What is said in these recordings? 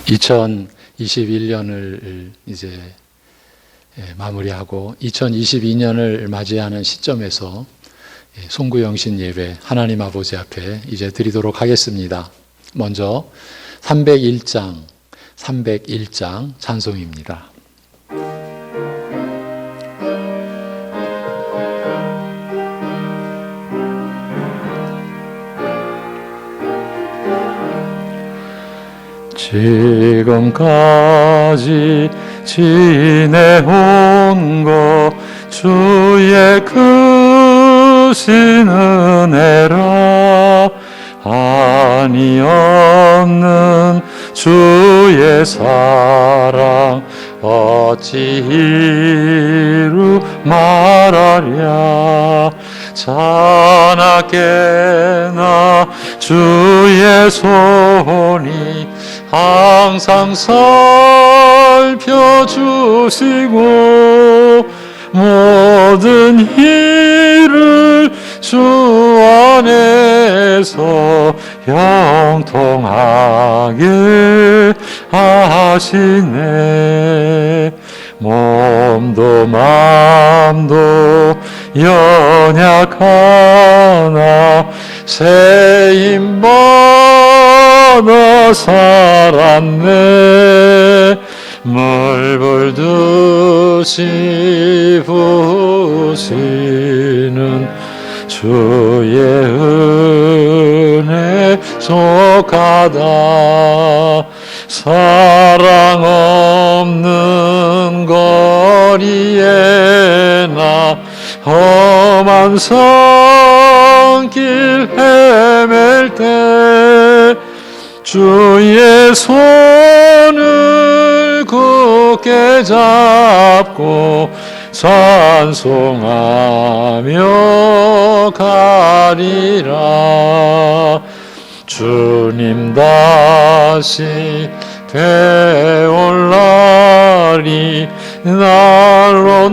2021년을 이제 마무리하고 2022년을 맞이하는 시점에서 송구영신 예배 하나님 아버지 앞에 이제 드리도록 하겠습니다. 먼저 301장 찬송입니다. 지금까지 지내온 것 주의 크신 은혜라 한이 없는 주의 사랑 어찌 이루 말하랴 자나깨나 주의 손이 항상 살펴주시고 모든 일을 주 안에서 형통하게 하시네 몸도 맘도 연약하나 새 힘 받아 살았네 물불듯이 부으시는 주의 은혜 속하다 사랑 없는 거리에 나 험한 산길 헤맬 때 주의 손을 굳게 잡고 찬송하며 가리라 주님 다시 되올 날이 날로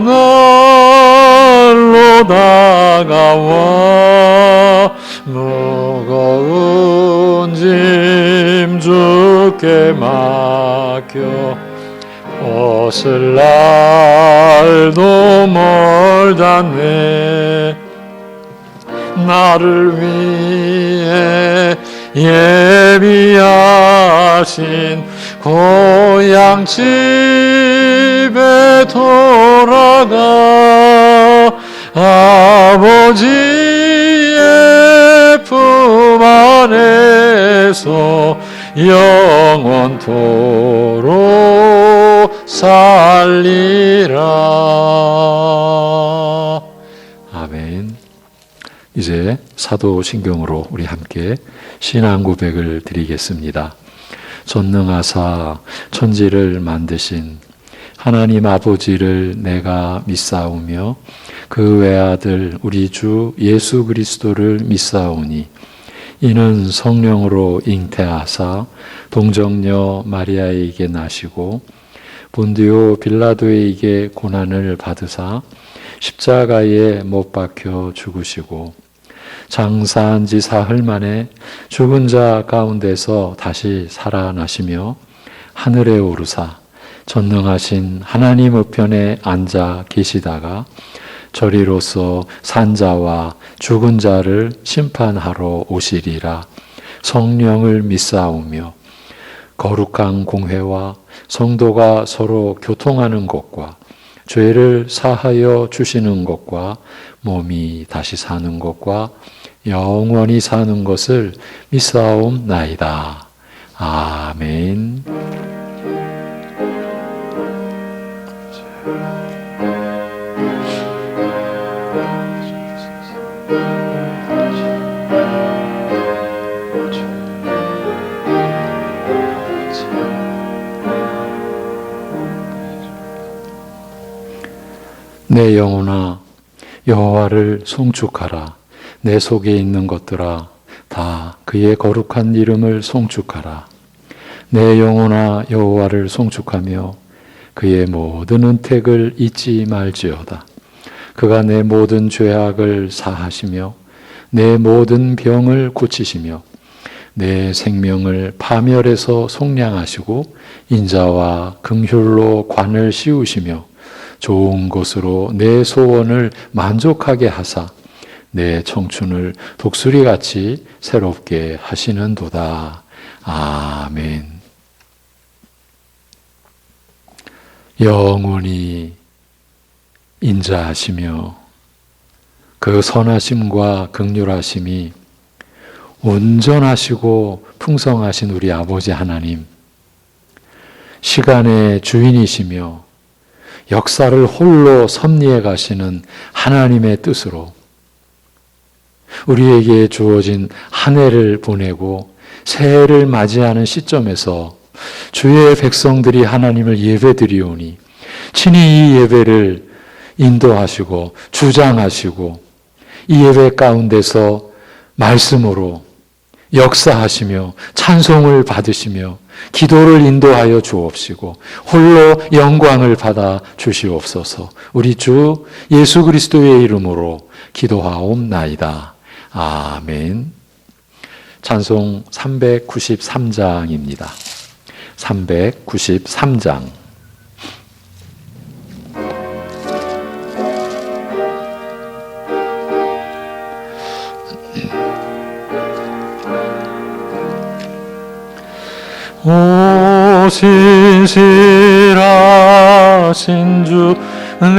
다가와 무거운 짐 주께 맡겨 벗을 날도 멀다네 나를 위해 예비하신 고향 집에 돌아가 아버지의 품 안에서 영원토록 살리라. 아멘. 이제 사도신경으로 우리 함께 신앙 고백을 드리겠습니다. 전능하사 천지를 만드신 하나님 아버지를 내가 믿사오며 그 외아들 우리 주 예수 그리스도를 믿사오니 이는 성령으로 잉태하사 동정녀 마리아에게 나시고 본디오 빌라도에게 고난을 받으사 십자가에 못 박혀 죽으시고 장사한 지 사흘 만에 죽은 자 가운데서 다시 살아나시며 하늘에 오르사 전능하신 하나님 우편에 앉아 계시다가 저리로서 산자와 죽은 자를 심판하러 오시리라. 성령을 믿사오며 거룩한 공회와 성도가 서로 교통하는 것과 죄를 사하여 주시는 것과 몸이 다시 사는 것과 영원히 사는 것을 믿사옵나이다. 아멘. 내 영혼아 여호와를 송축하라. 내 속에 있는 것들아 다 그의 거룩한 이름을 송축하라. 내 영혼아 여호와를 송축하며 그의 모든 은택을 잊지 말지어다. 그가 내 모든 죄악을 사하시며 내 모든 병을 고치시며 내 생명을 파멸에서 속량하시고 인자와 긍휼로 관을 씌우시며 좋은 것으로 내 소원을 만족하게 하사 내 청춘을 독수리같이 새롭게 하시는도다. 아멘. 영원히 인자하시며 그 선하심과 긍휼하심이 온전하시고 풍성하신 우리 아버지 하나님, 시간의 주인이시며 역사를 홀로 섭리해 가시는 하나님의 뜻으로 우리에게 주어진 한 해를 보내고 새해를 맞이하는 시점에서 주의 백성들이 하나님을 예배드리오니 친히 이 예배를 인도하시고 주장하시고 이 예배 가운데서 말씀으로 역사하시며 찬송을 받으시며 기도를 인도하여 주옵시고 홀로 영광을 받아 주시옵소서. 우리 주 예수 그리스도의 이름으로 기도하옵나이다. 아멘. 찬송 393장입니다. 393장. 오 신실하신 주 내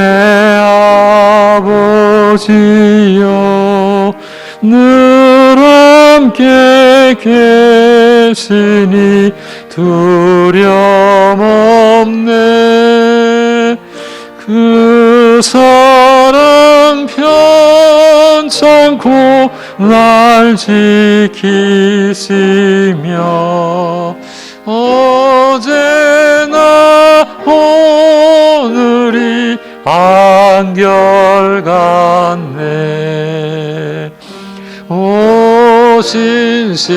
아버지여 늘 함께 계시니 두려움 없네. 그 사랑 편찮고 날 지키시며 어제나 오늘이 한결같네. 오 신실하신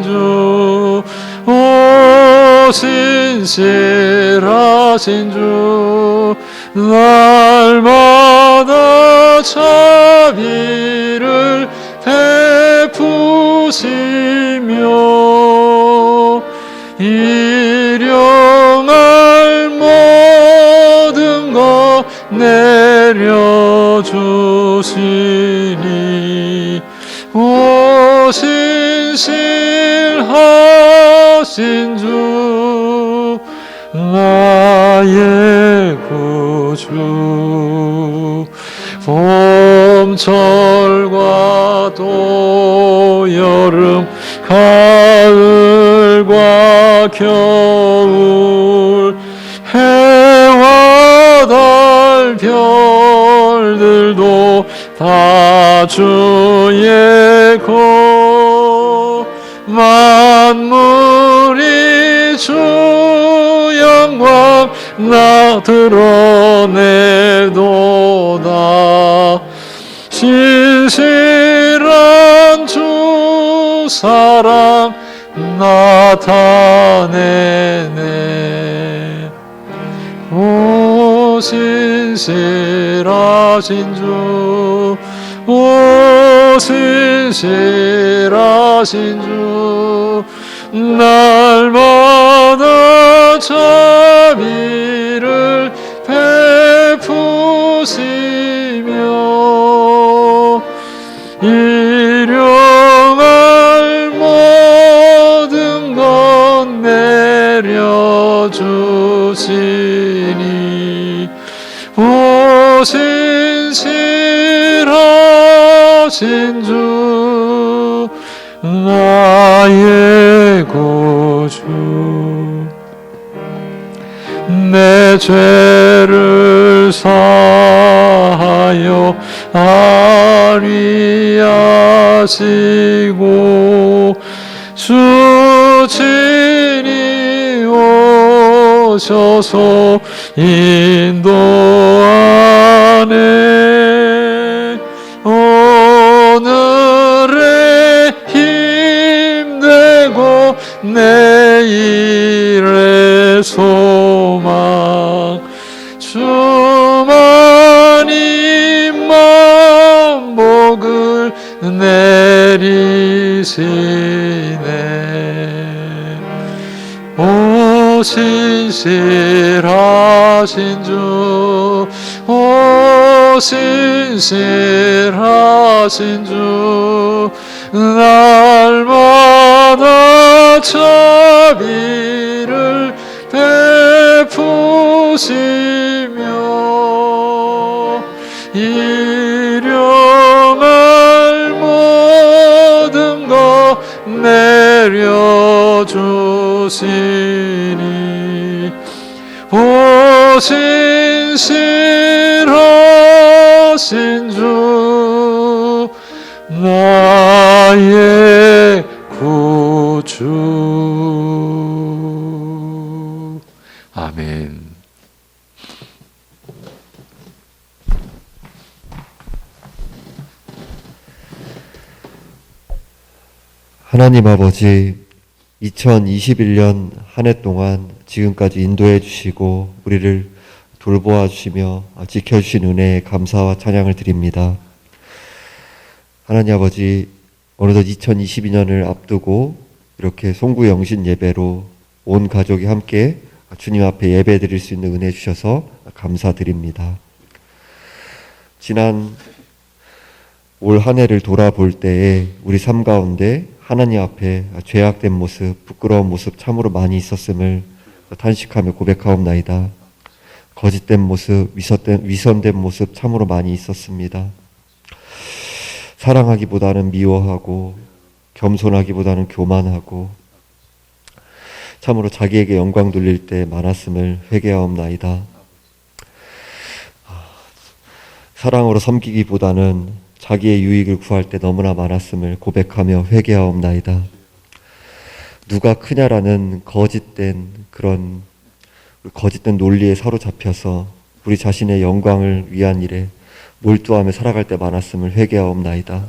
주, 오 신실하신 주, 날마다 자비를 베푸시며 일용할 모든 것 내려주시니 오 신실하신 주 나의 구주. 봄철과 또 여름 가을과 겨울 해와 달 별들도 다 주의 것. 만물이 주 영광 나 드러내도다. 신실한 주 사랑 나타내네. 오 신실하신 주, 오 신실하신 주, 날마다 자비를 베푸시며 일용할 모든 것 내려주시니 오 신실하신 주 나의 구주. 내 죄를 사하여 아리하시고 주 친히 오셔서 인도하네. 오늘의 힘되고 내일의 소망 주만이 만복을 내리시 신실하신 주, 오 신실하신 주, 날마다 자비를 베푸시며 일용할 모든 것 내려주시니 오 신실하신 주, 나의 구주. 아멘. 하나님 아버지, 2021년 한 해 동안 지금까지 인도해 주시고 우리를 돌보아 주시며 지켜주신 은혜에 감사와 찬양을 드립니다. 하나님 아버지, 어느덧 2022년을 앞두고 이렇게 송구영신 예배로 온 가족이 함께 주님 앞에 예배 드릴 수 있는 은혜 주셔서 감사드립니다. 지난 올 한 해를 돌아볼 때에 우리 삶 가운데 하나님 앞에 죄악된 모습, 부끄러운 모습 참으로 많이 있었음을 탄식하며 고백하옵나이다. 거짓된 모습, 위선된 모습 참으로 많이 있었습니다. 사랑하기보다는 미워하고 겸손하기보다는 교만하고 참으로 자기에게 영광 돌릴 때 많았음을 회개하옵나이다. 사랑으로 섬기기보다는 자기의 유익을 구할 때 너무나 많았음을 고백하며 회개하옵나이다. 누가 크냐라는 거짓된 논리에 사로잡혀서 우리 자신의 영광을 위한 일에 몰두하며 살아갈 때 많았음을 회개하옵나이다.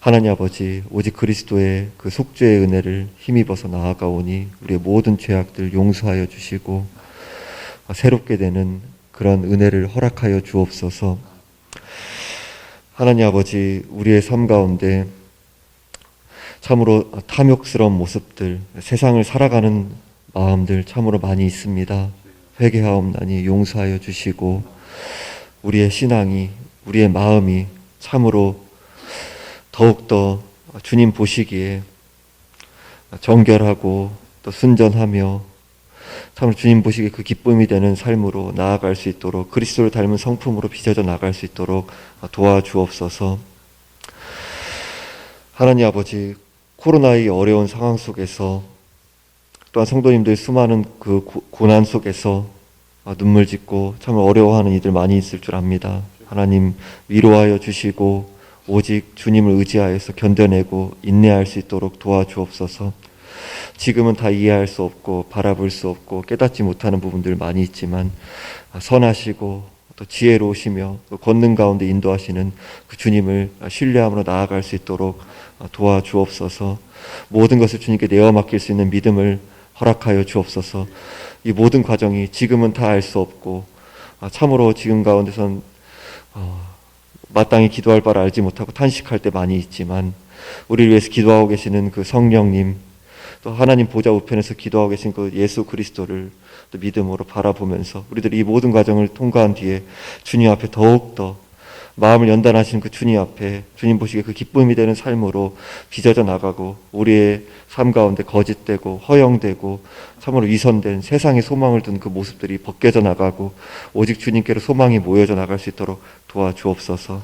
하나님 아버지, 오직 그리스도의 그 속죄의 은혜를 힘입어서 나아가오니 우리의 모든 죄악들 용서하여 주시고 새롭게 되는 그런 은혜를 허락하여 주옵소서. 하나님 아버지, 우리의 삶 가운데 참으로 탐욕스러운 모습들, 세상을 살아가는 마음들 참으로 많이 있습니다. 회개하옵나니 용서하여 주시고 우리의 신앙이, 우리의 마음이 참으로 더욱더 주님 보시기에 정결하고 또 순전하며 참으로 주님 보시기에 그 기쁨이 되는 삶으로 나아갈 수 있도록, 그리스도를 닮은 성품으로 빚어져 나갈 수 있도록 도와주옵소서. 하나님 아버지, 코로나의 어려운 상황 속에서 또한 성도님들 수많은 그 고난 속에서 눈물 짓고 참 어려워하는 이들 많이 있을 줄 압니다. 하나님 위로하여 주시고 오직 주님을 의지하여서 견뎌내고 인내할 수 있도록 도와주옵소서. 지금은 다 이해할 수 없고 바라볼 수 없고 깨닫지 못하는 부분들 많이 있지만 선하시고 또 지혜로우시며 또 권능 가운데 인도하시는 그 주님을 신뢰함으로 나아갈 수 있도록 도와주옵소서. 모든 것을 주님께 내어 맡길 수 있는 믿음을 허락하여 주옵소서. 이 모든 과정이 지금은 다 알 수 없고 참으로 지금 가운데선 마땅히 기도할 바를 알지 못하고 탄식할 때 많이 있지만 우리를 위해서 기도하고 계시는 그 성령님, 또 하나님 보좌 우편에서 기도하고 계신 그 예수 그리스도를 또 믿음으로 바라보면서 우리들이 이 모든 과정을 통과한 뒤에 주님 앞에 더욱더 마음을 연단하시는 그 주님 앞에 주님 보시기에 그 기쁨이 되는 삶으로 빚어져 나가고 우리의 삶 가운데 거짓되고 허영되고 참으로 위선된 세상에 소망을 둔 그 모습들이 벗겨져 나가고 오직 주님께로 소망이 모여져 나갈 수 있도록 도와주옵소서.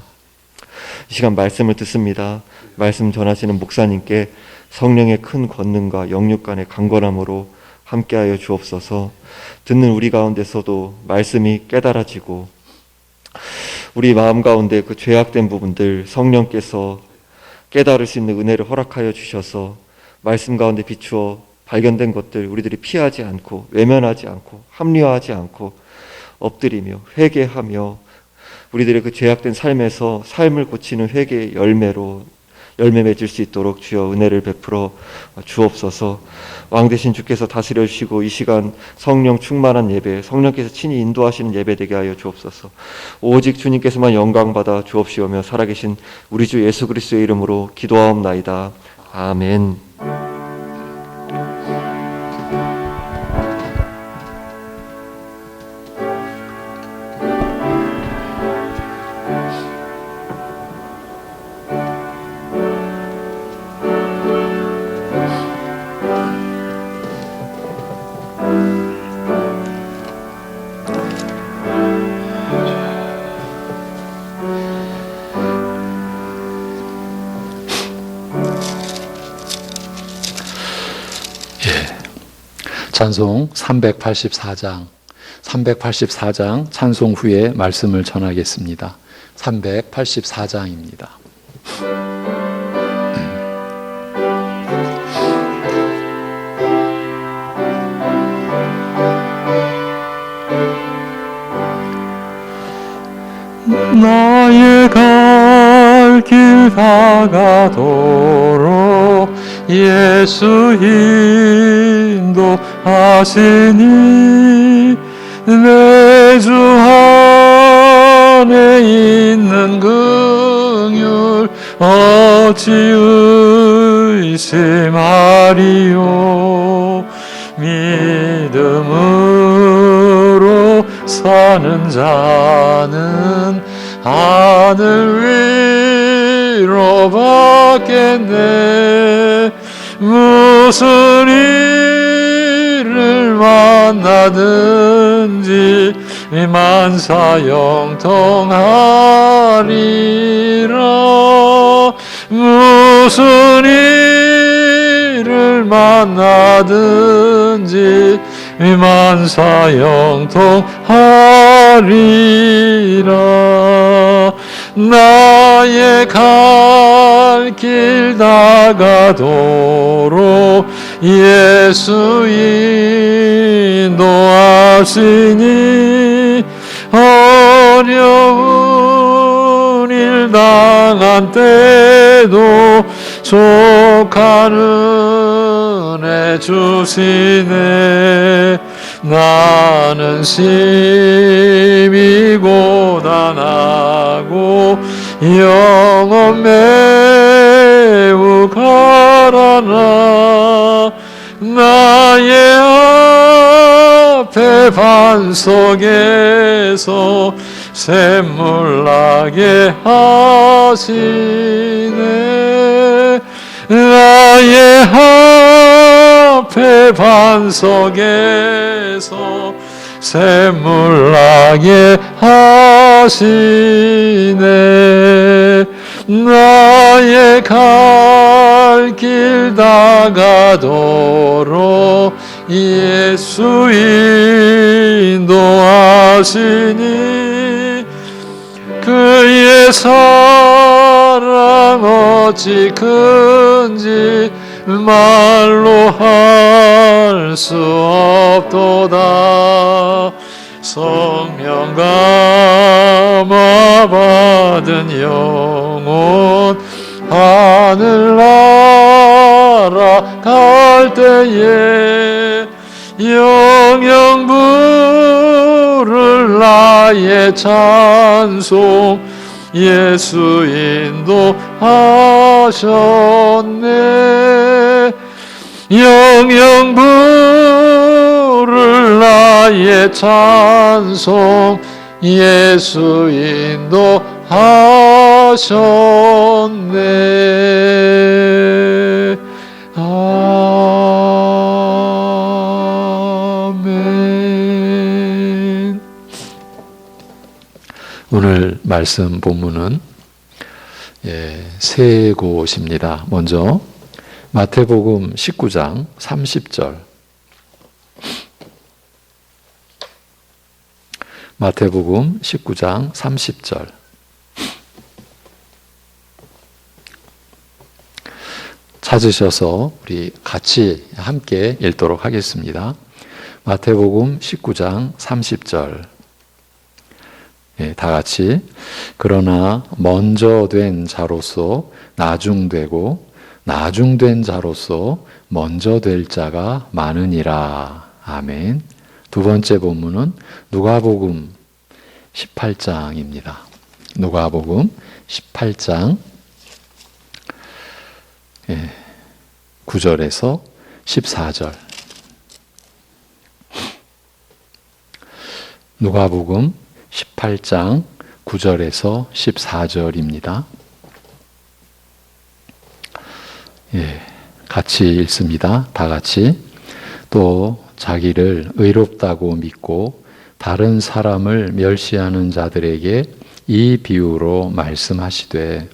이 시간 말씀을 듣습니다. 말씀 전하시는 목사님께 성령의 큰 권능과 영육간의 강건함으로 함께하여 주옵소서. 듣는 우리 가운데서도 말씀이 깨달아지고 우리 마음 가운데 그 죄악된 부분들 성령께서 깨달을 수 있는 은혜를 허락하여 주셔서 말씀 가운데 비추어 발견된 것들 우리들이 피하지 않고 외면하지 않고 합리화하지 않고 엎드리며 회개하며 우리들의 그 죄악된 삶에서 삶을 고치는 회개의 열매로 열매 맺을 수 있도록 주여 은혜를 베풀어 주옵소서. 왕 대신 주께서 다스려 주시고 이 시간 성령 충만한 예배, 성령께서 친히 인도하시는 예배 되게 하여 주옵소서. 오직 주님께서만 영광 받아 주옵시오며 살아계신 우리 주 예수 그리스도의 이름으로 기도하옵나이다. 아멘. 찬송 384장 찬송 후에 말씀을 전하겠습니다. 384장입니다. 나의 갈 길 다가도록 예수 인도하시니 내 주 안에 있는 긍휼 어찌 의심하리요. 믿음으로 사는 자는 하늘 위로 받겠네. 무슨 일을 만나든지 만사형통하리라. 무슨 일을 만나든지 만사형통하리라. 나의 갈 길 다가도록 예수 인도하시니 어려운 일 당한 때도 족한 은혜 주시네. 나는 심히 고단하고 영혼 매우 가라나. 나의 앞에 반석에서 샘물 나게 하시네. 나의 앞에 반석에서 샘물 나게 하시네. 나의 갈 길 다가도록 예수 인도하시니 그의 사랑 어찌 큰지 말로 할 수 없도다. 성령 감화 받은 영혼 하늘나라 갈 때에 영영 부를 나의 찬송 예수 인도하셨네. 영영 부를 나의 찬송 예수 인도하셨네. 아멘. 오늘 말씀 본문은 세 곳입니다. 먼저 마태복음 19장 30절. 마태복음 19장 30절. 찾으셔서 우리 같이 함께 읽도록 하겠습니다. 마태복음 19장 30절. 다 같이. 그러나 먼저 된 자로서 나중되고 나중된 자로서 먼저 될 자가 많으니라. 아멘. 두 번째 본문은 누가복음 18장입니다. 누가복음 18장 9절에서 14절. 누가복음 18장 9절에서 14절입니다. 같이 읽습니다. 다 같이. 또 자기를 의롭다고 믿고 다른 사람을 멸시하는 자들에게 이 비유로 말씀하시되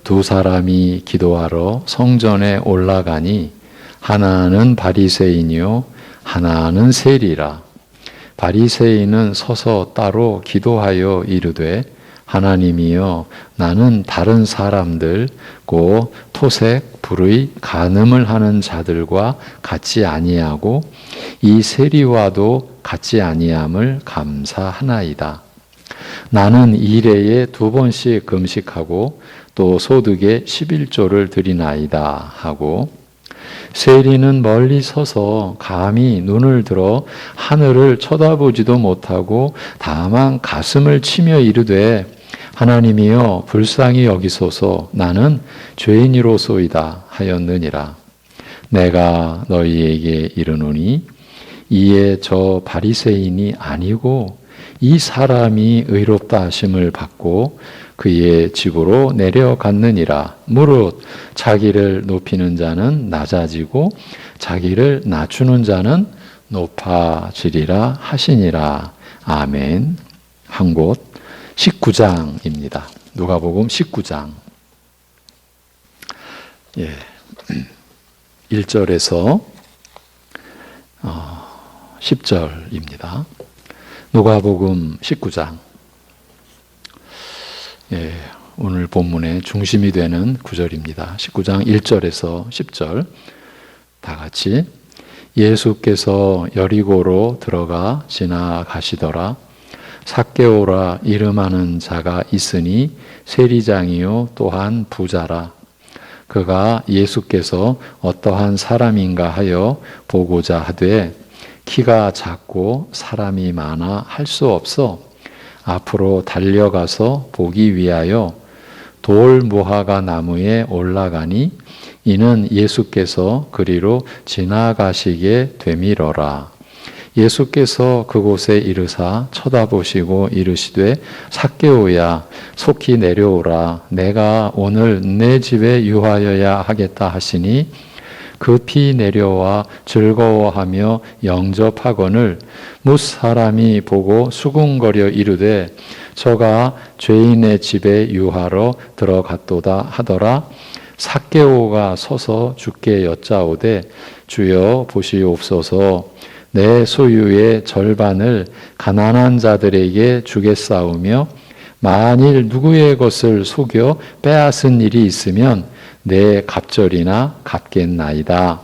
두 사람이 기도하러 성전에 올라가니 하나는 바리새인이요 하나는 세리라. 바리새인은 서서 따로 기도하여 이르되 하나님이여 나는 다른 사람들 곧 토색 불의 간음을 하는 자들과 같지 아니하고 이 세리와도 같지 아니함을 감사하나이다. 나는 일해에 2번씩 금식하고 또 소득의 11조를 드리나이다 하고 세리는 멀리 서서 감히 눈을 들어 하늘을 쳐다보지도 못하고 다만 가슴을 치며 이르되 하나님이여 불쌍히 여기소서 나는 죄인이로소이다 하였느니라. 내가 너희에게 이르노니 이에 저 바리새인이 아니고 이 사람이 의롭다 하심을 받고 그의 집으로 내려갔느니라. 무릇 자기를 높이는 자는 낮아지고 자기를 낮추는 자는 높아지리라 하시니라. 아멘. 한 곳 19장입니다. 누가복음 19장 1절에서 10절입니다. 누가복음 19장 오늘 본문의 중심이 되는 구절입니다. 19장 1절에서 10절 다 같이 예수께서 여리고로 들어가 지나가시더라. 삭개오라 이름하는 자가 있으니 세리장이요 또한 부자라. 그가 예수께서 어떠한 사람인가 하여 보고자 하되 키가 작고 사람이 많아 할 수 없어 앞으로 달려가서 보기 위하여 돌 무화과 나무에 올라가니 이는 예수께서 그리로 지나가시게 되밀어라. 예수께서 그곳에 이르사 쳐다보시고 이르시되 삭개오야 속히 내려오라. 내가 오늘 내 집에 유하여야 하겠다 하시니 급히 내려와 즐거워하며 영접하거늘 뭇사람이 보고 수군거려 이르되 저가 죄인의 집에 유하러 들어갔도다 하더라. 삭개오가 서서 주께 여짜오되 주여 보시옵소서 내 소유의 절반을 가난한 자들에게 주겠사오며 만일 누구의 것을 속여 빼앗은 일이 있으면 내 갑절이나 갚겠나이다.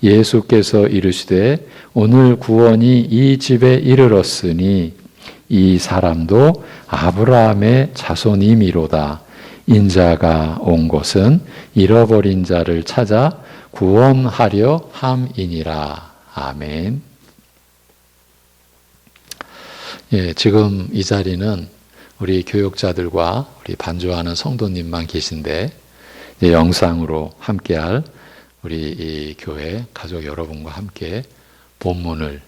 예수께서 이르시되 오늘 구원이 이 집에 이르렀으니 이 사람도 아브라함의 자손이미로다. 인자가 온 것은 잃어버린 자를 찾아 구원하려 함이니라. 아멘. 지금 이 자리는 우리 교육자들과 우리 반주하는 성도님만 계신데 영상으로 함께할 우리 이 교회 가족 여러분과 함께 본문을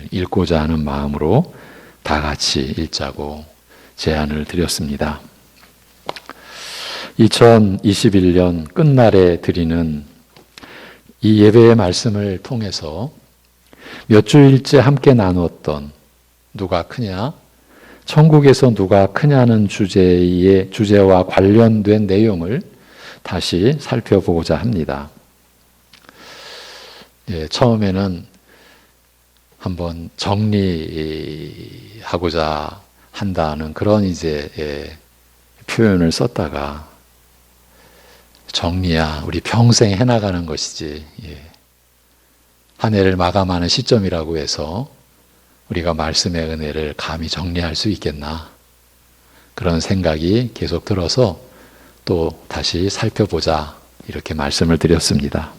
읽고자 하는 마음으로 다 같이 읽자고 제안을 드렸습니다. 2021년 끝날에 드리는 이 예배의 말씀을 통해서 몇 주일째 함께 나누었던 누가 크냐? 천국에서 누가 크냐는 주제와 관련된 내용을 다시 살펴보고자 합니다. 처음에는 한번 정리하고자 한다는 그런 표현을 썼다가 정리야 우리 평생 해나가는 것이지 한 해를 마감하는 시점이라고 해서 우리가 말씀의 은혜를 감히 정리할 수 있겠나 그런 생각이 계속 들어서 또 다시 살펴보자 이렇게 말씀을 드렸습니다.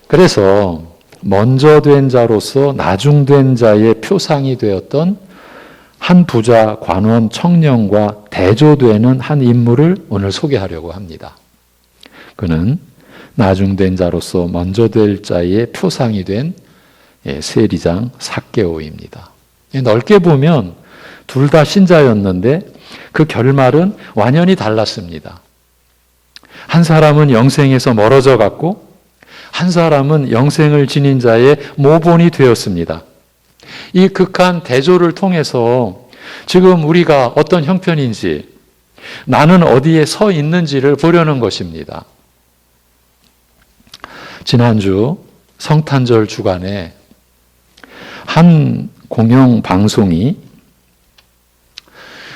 그래서 먼저 된 자로서 나중된 자의 표상이 되었던 한 부자 관원 청년과 대조되는 한 인물을 오늘 소개하려고 합니다. 그는 나중된 자로서 먼저 될 자의 표상이 된 세리장 삭개오입니다. 넓게 보면 둘 다 신자였는데 그 결말은 완연히 달랐습니다. 한 사람은 영생에서 멀어져 갔고 한 사람은 영생을 지닌 자의 모본이 되었습니다. 이 극한 대조를 통해서 지금 우리가 어떤 형편인지 나는 어디에 서 있는지를 보려는 것입니다. 지난주 성탄절 주간에 한 공영 방송이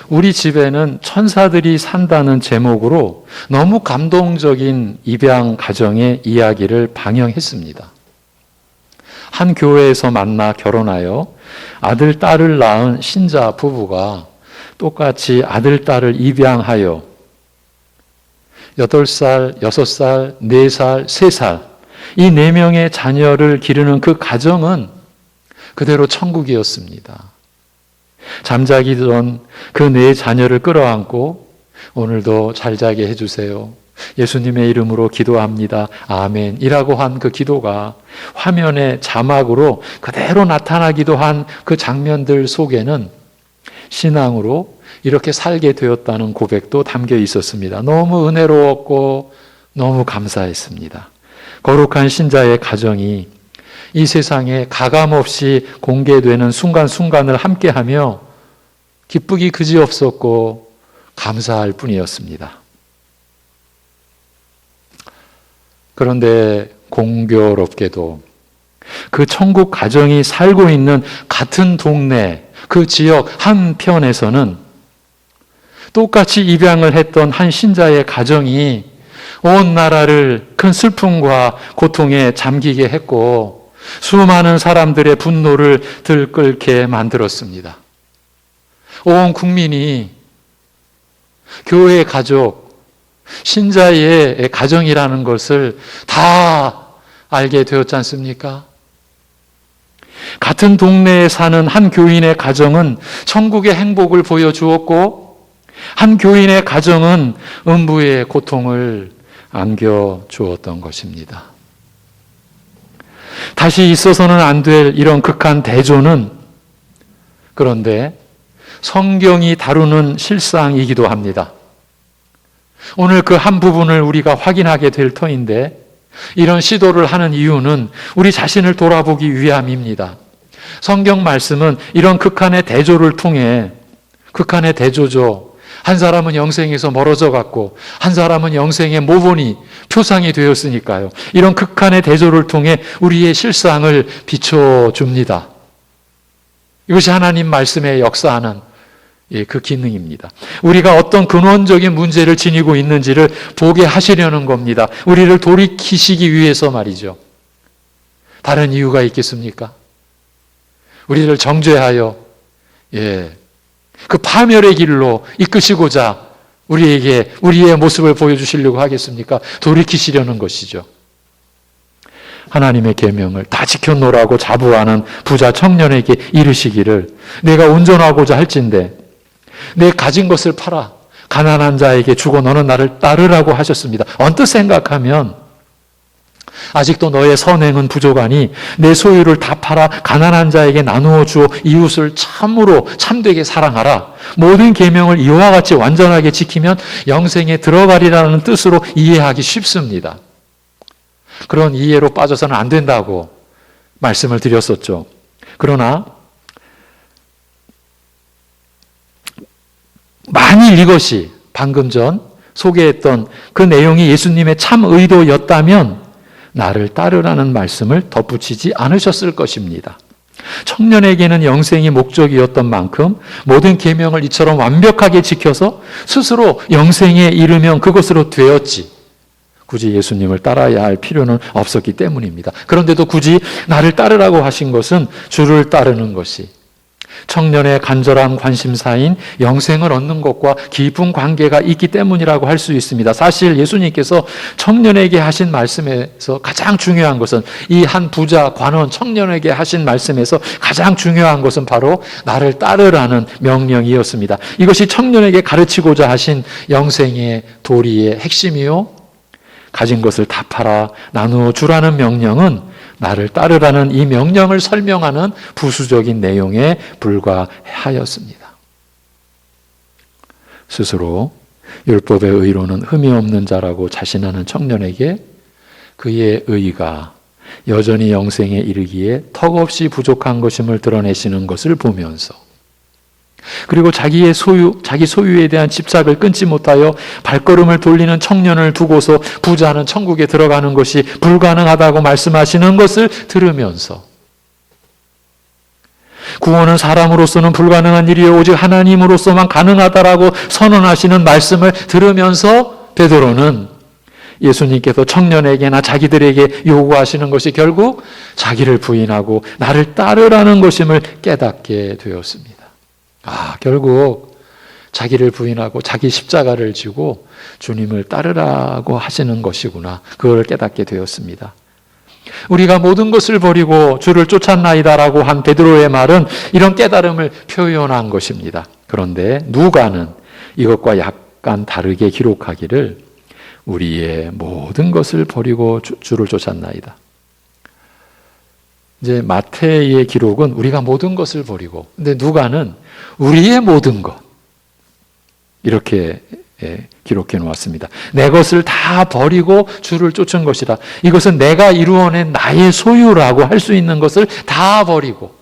우리 집에는 천사들이 산다는 제목으로 너무 감동적인 입양 가정의 이야기를 방영했습니다. 한 교회에서 만나 결혼하여 아들, 딸을 낳은 신자 부부가 똑같이 아들, 딸을 입양하여 8살, 6살, 4살, 3살 이 4명의 자녀를 기르는 그 가정은 그대로 천국이었습니다. 잠자기 전 그 4자녀를 끌어안고 오늘도 잘 자게 해주세요. 예수님의 이름으로 기도합니다. 아멘. 이라고 한 그 기도가 화면에 자막으로 그대로 나타나기도 한 그 장면들 속에는 신앙으로 이렇게 살게 되었다는 고백도 담겨 있었습니다. 너무 은혜로웠고 너무 감사했습니다. 거룩한 신자의 가정이 이 세상에 가감없이 공개되는 순간순간을 함께하며 기쁘기 그지없었고 감사할 뿐이었습니다. 그런데 공교롭게도 그 천국 가정이 살고 있는 같은 동네, 그 지역 한편에서는 똑같이 입양을 했던 한 신자의 가정이 온 나라를 큰 슬픔과 고통에 잠기게 했고 수많은 사람들의 분노를 들끓게 만들었습니다. 온 국민이 교회 가족, 신자의 가정이라는 것을 다 알게 되었지 않습니까? 같은 동네에 사는 한 교인의 가정은 천국의 행복을 보여주었고 한 교인의 가정은 음부의 고통을 안겨주었던 것입니다. 다시 있어서는 안 될 이런 극한 대조는 그런데 성경이 다루는 실상이기도 합니다. 오늘 그 한 부분을 우리가 확인하게 될 터인데 이런 시도를 하는 이유는 우리 자신을 돌아보기 위함입니다. 성경 말씀은 이런 극한의 대조를 통해 극한의 대조죠. 한 사람은 영생에서 멀어져 갔고 한 사람은 영생의 모본이 표상이 되었으니까요. 이런 극한의 대조를 통해 우리의 실상을 비춰줍니다. 이것이 하나님 말씀에 역사하는 그 기능입니다. 우리가 어떤 근원적인 문제를 지니고 있는지를 보게 하시려는 겁니다. 우리를 돌이키시기 위해서 말이죠. 다른 이유가 있겠습니까? 우리를 정죄하여 그 파멸의 길로 이끄시고자 우리에게 우리의 모습을 보여주시려고 하겠습니까? 돌이키시려는 것이죠. 하나님의 계명을 다 지켜놓으라고 자부하는 부자 청년에게 이르시기를 내가 온전하고자 할진대 내 가진 것을 팔아 가난한 자에게 주고 너는 나를 따르라고 하셨습니다. 언뜻 생각하면 아직도 너의 선행은 부족하니 내 소유를 다 팔아 가난한 자에게 나누어 주어 이웃을 참으로 참되게 사랑하라. 모든 계명을 이와 같이 완전하게 지키면 영생에 들어가리라는 뜻으로 이해하기 쉽습니다. 그런 이해로 빠져서는 안 된다고 말씀을 드렸었죠. 그러나 만일 이것이 방금 전 소개했던 그 내용이 예수님의 참 의도였다면 나를 따르라는 말씀을 덧붙이지 않으셨을 것입니다. 청년에게는 영생이 목적이었던 만큼 모든 계명을 이처럼 완벽하게 지켜서 스스로 영생에 이르면 그것으로 되었지. 굳이 예수님을 따라야 할 필요는 없었기 때문입니다. 그런데도 굳이 나를 따르라고 하신 것은 주를 따르는 것이 청년의 간절한 관심사인 영생을 얻는 것과 깊은 관계가 있기 때문이라고 할 수 있습니다. 사실 예수님께서 청년에게 하신 말씀에서 가장 중요한 것은 이 한 부자 관원 청년에게 하신 말씀에서 가장 중요한 것은 바로 나를 따르라는 명령이었습니다. 이것이 청년에게 가르치고자 하신 영생의 도리의 핵심이요. 가진 것을 다 팔아 나누어 주라는 명령은 나를 따르라는 이 명령을 설명하는 부수적인 내용에 불과하였습니다. 스스로 율법의 의로는 흠이 없는 자라고 자신하는 청년에게 그의 의가 여전히 영생에 이르기에 턱없이 부족한 것임을 드러내시는 것을 보면서 그리고 자기 소유에 대한 집착을 끊지 못하여 발걸음을 돌리는 청년을 두고서 부자는 천국에 들어가는 것이 불가능하다고 말씀하시는 것을 들으면서, 구원은 사람으로서는 불가능한 일이요 오직 하나님으로서만 가능하다라고 선언하시는 말씀을 들으면서 베드로는 예수님께서 청년에게나 자기들에게 요구하시는 것이 결국 자기를 부인하고 나를 따르라는 것임을 깨닫게 되었습니다. 결국 자기를 부인하고 자기 십자가를 지고 주님을 따르라고 하시는 것이구나. 그걸 깨닫게 되었습니다. 우리가 모든 것을 버리고 주를 쫓았나이다라고 한 베드로의 말은 이런 깨달음을 표현한 것입니다. 그런데 누가는 이것과 약간 다르게 기록하기를 우리의 모든 것을 버리고 주를 쫓았나이다. 이제 마태의 기록은 우리가 모든 것을 버리고, 근데 누가는 우리의 모든 것 이렇게 기록해 놓았습니다. 내 것을 다 버리고 주를 쫓은 것이다. 이것은 내가 이루어낸 나의 소유라고 할 수 있는 것을 다 버리고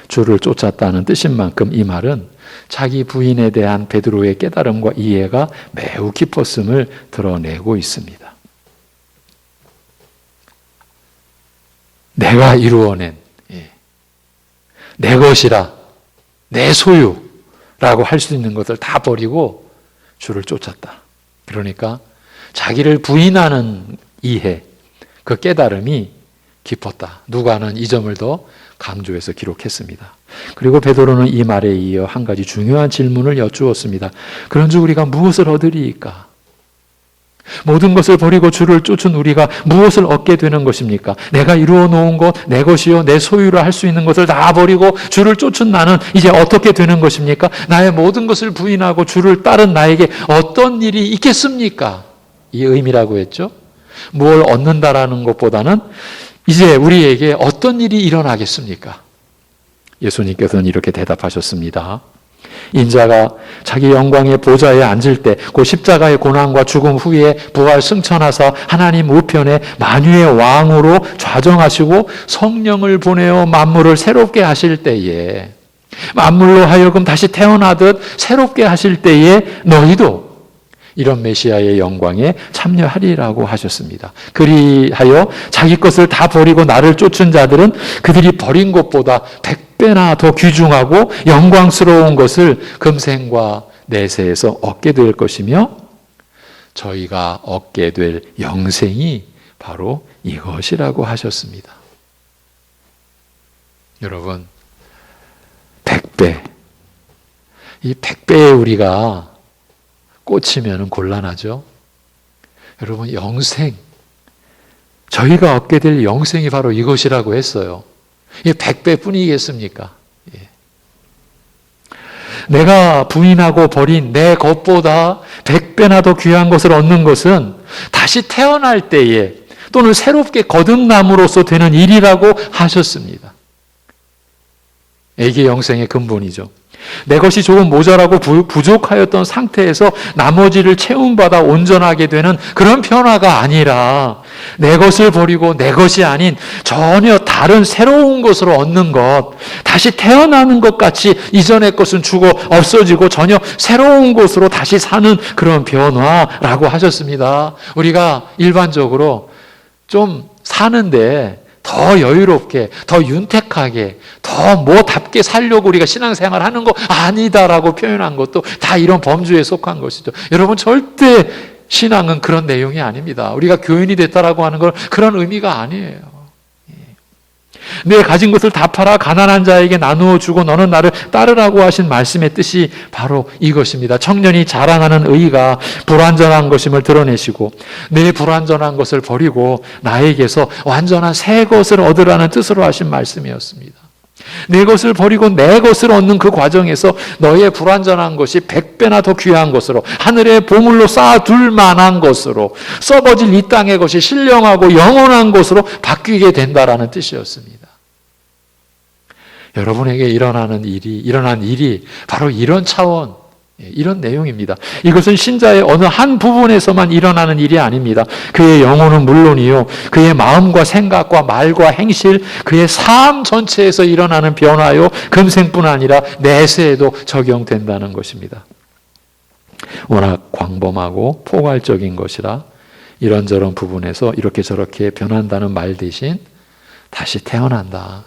주를 쫓았다는 뜻인 만큼 이 말은 자기 부인에 대한 베드로의 깨달음과 이해가 매우 깊었음을 드러내고 있습니다. 내가 이루어낸 내 것이라, 내 소유라고 할 수 있는 것을 다 버리고 주를 쫓았다. 그러니까 자기를 부인하는 이해, 그 깨달음이 깊었다. 누가는 이 점을 더 강조해서 기록했습니다. 그리고 베드로는 이 말에 이어 한 가지 중요한 질문을 여쭈었습니다. 그런즉 우리가 무엇을 얻으리이까? 모든 것을 버리고 주를 쫓은 우리가 무엇을 얻게 되는 것입니까? 내가 이루어 놓은 것, 내 것이요 내 소유라 할 수 있는 것을 다 버리고 주를 쫓은 나는 이제 어떻게 되는 것입니까? 나의 모든 것을 부인하고 주를 따른 나에게 어떤 일이 있겠습니까? 이 의미라고 했죠. 뭘 얻는다라는 것보다는 이제 우리에게 어떤 일이 일어나겠습니까? 예수님께서는 이렇게 대답하셨습니다. 인자가 자기 영광의 보좌에 앉을 때 그 십자가의 고난과 죽음 후에 부활 승천하사 하나님 우편에 만유의 왕으로 좌정하시고 성령을 보내어 만물을 새롭게 하실 때에, 만물로 하여금 다시 태어나듯 새롭게 하실 때에 너희도 이런 메시아의 영광에 참여하리라고 하셨습니다. 그리하여 자기 것을 다 버리고 나를 쫓은 자들은 그들이 버린 것보다 100배나 더 귀중하고 영광스러운 것을 금생과 내세에서 얻게 될 것이며, 저희가 얻게 될 영생이 바로 이것이라고 하셨습니다. 여러분, 100배. 이 100배에 우리가 꽂히면 곤란하죠. 여러분, 영생, 저희가 얻게 될 영생이 바로 이것이라고 했어요. 이게 100배 뿐이겠습니까? 내가 부인하고 버린 내 것보다 100배나 더 귀한 것을 얻는 것은 다시 태어날 때에 또는 새롭게 거듭남으로써 되는 일이라고 하셨습니다. 이게 영생의 근본이죠. 내 것이 조금 모자라고 부족하였던 상태에서 나머지를 채움받아 온전하게 되는 그런 변화가 아니라 내 것을 버리고 내 것이 아닌 전혀 다른 새로운 것으로 얻는 것, 다시 태어나는 것 같이 이전의 것은 죽어 없어지고 전혀 새로운 것으로 다시 사는 그런 변화라고 하셨습니다. 우리가 일반적으로 좀 사는데 더 여유롭게, 더 윤택하게, 더 뭐답게 살려고 우리가 신앙생활 하는 거 아니다라고 표현한 것도 다 이런 범주에 속한 것이죠. 여러분, 절대 신앙은 그런 내용이 아닙니다. 우리가 교인이 됐다라고 하는 건 그런 의미가 아니에요. 내 가진 것을 다 팔아 가난한 자에게 나누어 주고 너는 나를 따르라고 하신 말씀의 뜻이 바로 이것입니다. 청년이 자랑하는 의가 불완전한 것임을 드러내시고 내 불완전한 것을 버리고 나에게서 완전한 새 것을 얻으라는 뜻으로 하신 말씀이었습니다. 내 것을 버리고 내 것을 얻는 그 과정에서 너의 불완전한 것이 100배나 더 귀한 것으로, 하늘의 보물로 쌓아둘 만한 것으로, 썩어질 이 땅의 것이 신령하고 영원한 것으로 바뀌게 된다라는 뜻이었습니다. 여러분에게 일어난 일이 바로 이런 차원, 이런 내용입니다. 이것은 신자의 어느 한 부분에서만 일어나는 일이 아닙니다. 그의 영혼은 물론이요, 그의 마음과 생각과 말과 행실, 그의 삶 전체에서 일어나는 변화요, 금생뿐 아니라 내세에도 적용된다는 것입니다. 워낙 광범하고 포괄적인 것이라 이런저런 부분에서 이렇게 저렇게 변한다는 말 대신 다시 태어난다.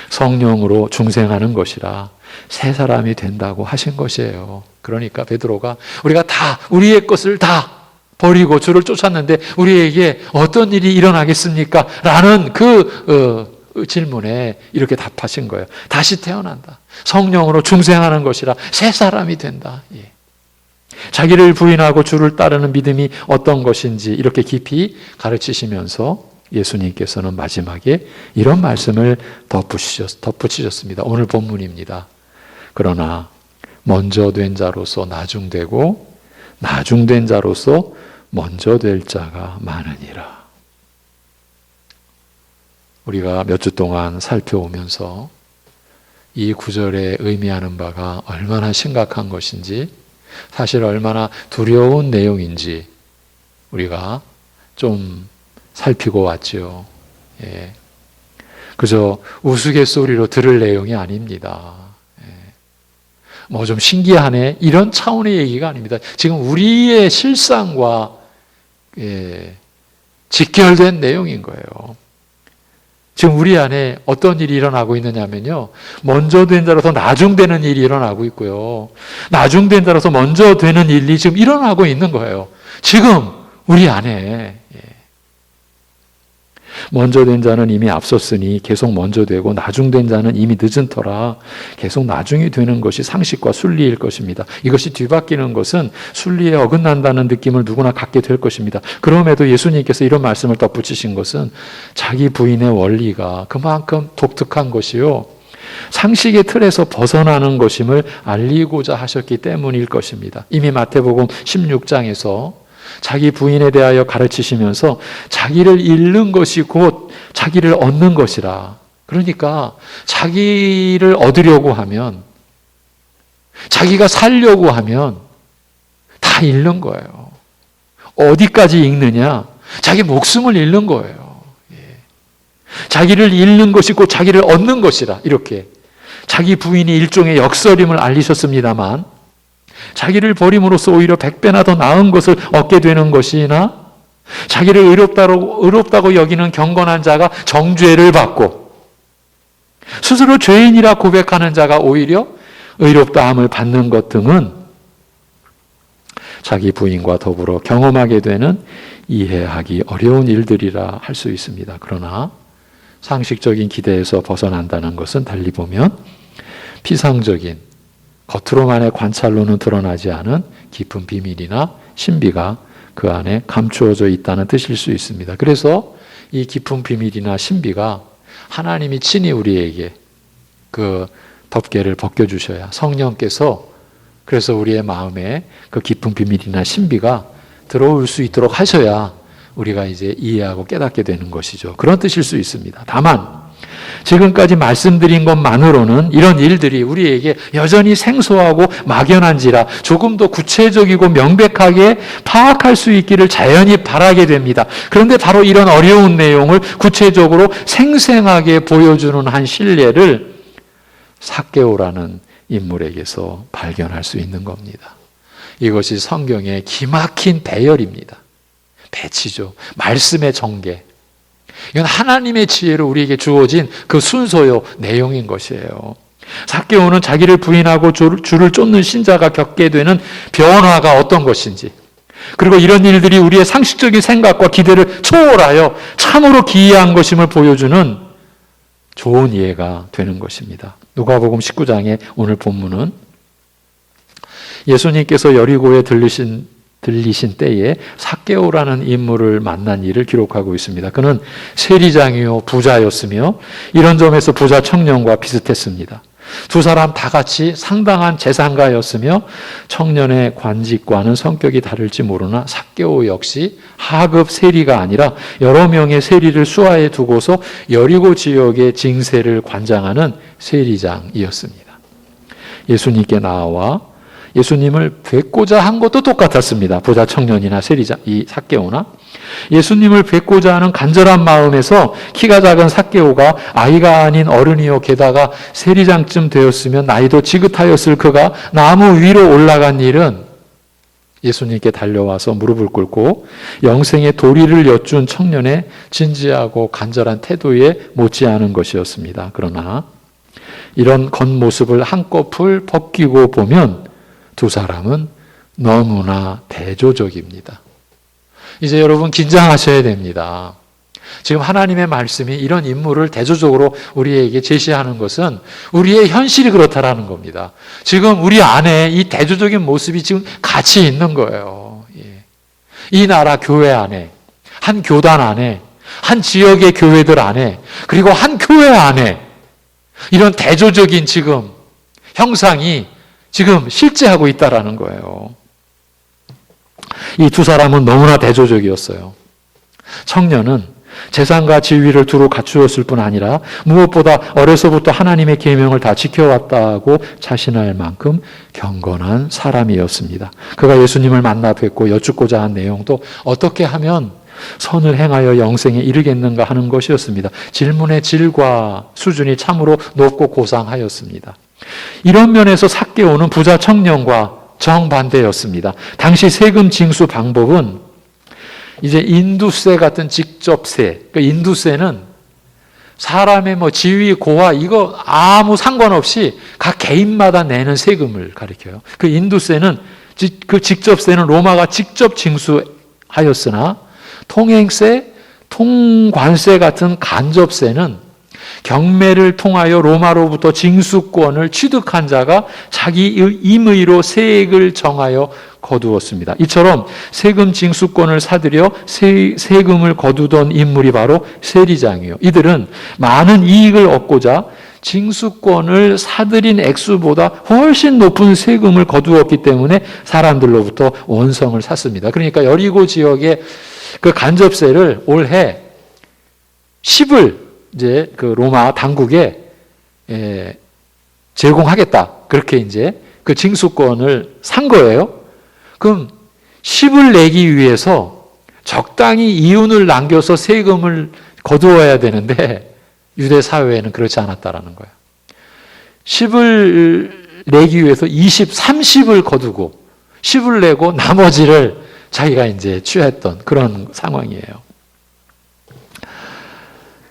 성령으로 중생하는 것이라 새 사람이 된다고 하신 것이에요. 그러니까 베드로가 우리가 다 우리의 것을 다 버리고 주를 쫓았는데 우리에게 어떤 일이 일어나겠습니까? 라는 질문에 이렇게 답하신 거예요. 다시 태어난다. 성령으로 중생하는 것이라 새 사람이 된다. 자기를 부인하고 주를 따르는 믿음이 어떤 것인지 이렇게 깊이 가르치시면서 예수님께서는 마지막에 이런 말씀을 덧붙이셨습니다. 오늘 본문입니다. 그러나 먼저 된 자로서 나중되고 나중된 자로서 먼저 될 자가 많으니라. 우리가 몇 주 동안 살펴오면서 이 구절에 의미하는 바가 얼마나 심각한 것인지, 사실 얼마나 두려운 내용인지 우리가 좀 살피고 왔죠. 그저 우스갯소리로 들을 내용이 아닙니다. 뭐 좀 신기하네 이런 차원의 얘기가 아닙니다. 지금 우리의 실상과 직결된 내용인 거예요. 지금 우리 안에 어떤 일이 일어나고 있느냐면요, 먼저 된 자로서 나중되는 일이 일어나고 있고요, 나중된 자로서 먼저 되는 일이 지금 일어나고 있는 거예요. 지금 우리 안에. 먼저 된 자는 이미 앞섰으니 계속 먼저 되고 나중된 자는 이미 늦은 터라 계속 나중이 되는 것이 상식과 순리일 것입니다. 이것이 뒤바뀌는 것은 순리에 어긋난다는 느낌을 누구나 갖게 될 것입니다. 그럼에도 예수님께서 이런 말씀을 덧붙이신 것은 자기 부인의 원리가 그만큼 독특한 것이요, 상식의 틀에서 벗어나는 것임을 알리고자 하셨기 때문일 것입니다. 이미 마태복음 16장에서 자기 부인에 대하여 가르치시면서 자기를 잃는 것이 곧 자기를 얻는 것이라. 그러니까 자기를 얻으려고 하면, 자기가 살려고 하면 다 잃는 거예요. 어디까지 잃느냐? 자기 목숨을 잃는 거예요. 자기를 잃는 것이 곧 자기를 얻는 것이라. 이렇게 자기 부인이 일종의 역설임을 알리셨습니다만, 자기를 버림으로써 오히려 100배나 더 나은 것을 얻게 되는 것이나, 자기를 의롭다고 여기는 경건한 자가 정죄를 받고 스스로 죄인이라 고백하는 자가 오히려 의롭다함을 받는 것 등은 자기 부인과 더불어 경험하게 되는 이해하기 어려운 일들이라 할 수 있습니다. 그러나 상식적인 기대에서 벗어난다는 것은 달리 보면 피상적인, 겉으로만의 관찰로는 드러나지 않은 깊은 비밀이나 신비가 그 안에 감추어져 있다는 뜻일 수 있습니다. 그래서 이 깊은 비밀이나 신비가 하나님이 친히 우리에게 그 덮개를 벗겨주셔야, 성령께서 그래서 우리의 마음에 그 깊은 비밀이나 신비가 들어올 수 있도록 하셔야 우리가 이제 이해하고 깨닫게 되는 것이죠. 그런 뜻일 수 있습니다. 다만 지금까지 말씀드린 것만으로는 이런 일들이 우리에게 여전히 생소하고 막연한지라 조금 더 구체적이고 명백하게 파악할 수 있기를 자연히 바라게 됩니다. 그런데 바로 이런 어려운 내용을 구체적으로 생생하게 보여주는 한 신뢰를 삭개오라는 인물에게서 발견할 수 있는 겁니다. 이것이 성경의 기막힌 배열입니다. 배치죠. 말씀의 전개. 이건 하나님의 지혜로 우리에게 주어진 그 순서요, 내용인 것이에요. 삭개오는 자기를 부인하고 주를 쫓는 신자가 겪게 되는 변화가 어떤 것인지, 그리고 이런 일들이 우리의 상식적인 생각과 기대를 초월하여 참으로 기이한 것임을 보여주는 좋은 이해가 되는 것입니다. 누가복음 19장의 오늘 본문은 예수님께서 여리고에 들리신 때에 삭개오라는 인물을 만난 일을 기록하고 있습니다. 그는 세리장이요 부자였으며 이런 점에서 부자 청년과 비슷했습니다. 두 사람 다 같이 상당한 재산가였으며 청년의 관직과는 성격이 다를지 모르나 삭개오 역시 하급 세리가 아니라 여러 명의 세리를 수하에 두고서 여리고 지역의 징세를 관장하는 세리장이었습니다. 예수님께 나와 예수님을 뵙고자 한 것도 똑같았습니다. 부자 청년이나 세리자, 이 삭개오나 예수님을 뵙고자 하는 간절한 마음에서 키가 작은 삭개오가 아이가 아닌 어른이요 게다가 세리장쯤 되었으면 나이도 지긋하였을 그가 나무 위로 올라간 일은 예수님께 달려와서 무릎을 꿇고 영생의 도리를 여쭌 청년의 진지하고 간절한 태도에 못지않은 것이었습니다. 그러나 이런 겉모습을 한꺼풀 벗기고 보면 두 사람은 너무나 대조적입니다. 이제 여러분 긴장하셔야 됩니다. 지금 하나님의 말씀이 이런 인물을 대조적으로 우리에게 제시하는 것은 우리의 현실이 그렇다라는 겁니다. 지금 우리 안에 이 대조적인 모습이 지금 같이 있는 거예요. 이 나라 교회 안에, 한 교단 안에, 한 지역의 교회들 안에, 그리고 한 교회 안에 이런 대조적인 지금 형상이 지금 실제하고 있다라는 거예요. 이 두 사람은 너무나 대조적이었어요. 청년은 재산과 지위를 두루 갖추었을 뿐 아니라 무엇보다 어려서부터 하나님의 계명을 다 지켜왔다고 자신할 만큼 경건한 사람이었습니다. 그가 예수님을 만나 뵙고 여쭙고자 한 내용도 어떻게 하면 선을 행하여 영생에 이르겠는가 하는 것이었습니다. 질문의 질과 수준이 참으로 높고 고상하였습니다. 이런 면에서 삭개오는 부자 청년과 정반대였습니다. 당시 세금 징수 방법은 이제 인두세 같은 직접세, 그 인두세는 사람의 지위, 고하 이거 아무 상관없이 각 개인마다 내는 세금을 가리켜요. 그 인두세는 그 직접세는 로마가 직접 징수하였으나 통행세, 통관세 같은 간접세는 경매를 통하여 로마로부터 징수권을 취득한 자가 자기 임의로 세액을 정하여 거두었습니다. 이처럼 세금 징수권을 사들여 세금을 거두던 인물이 바로 세리장이요. 이들은 많은 이익을 얻고자 징수권을 사들인 액수보다 훨씬 높은 세금을 거두었기 때문에 사람들로부터 원성을 샀습니다. 그러니까 여리고 지역의 그 간접세를 올해 10을 이제 그 로마 당국에 제공하겠다. 그렇게 이제 그 징수권을 산 거예요. 그럼 10을 내기 위해서 적당히 이윤을 남겨서 세금을 거두어야 되는데 유대 사회에는 그렇지 않았다라는 거예요. 10을 내기 위해서 20, 30을 거두고 10을 내고 나머지를 자기가 이제 취했던 그런 상황이에요.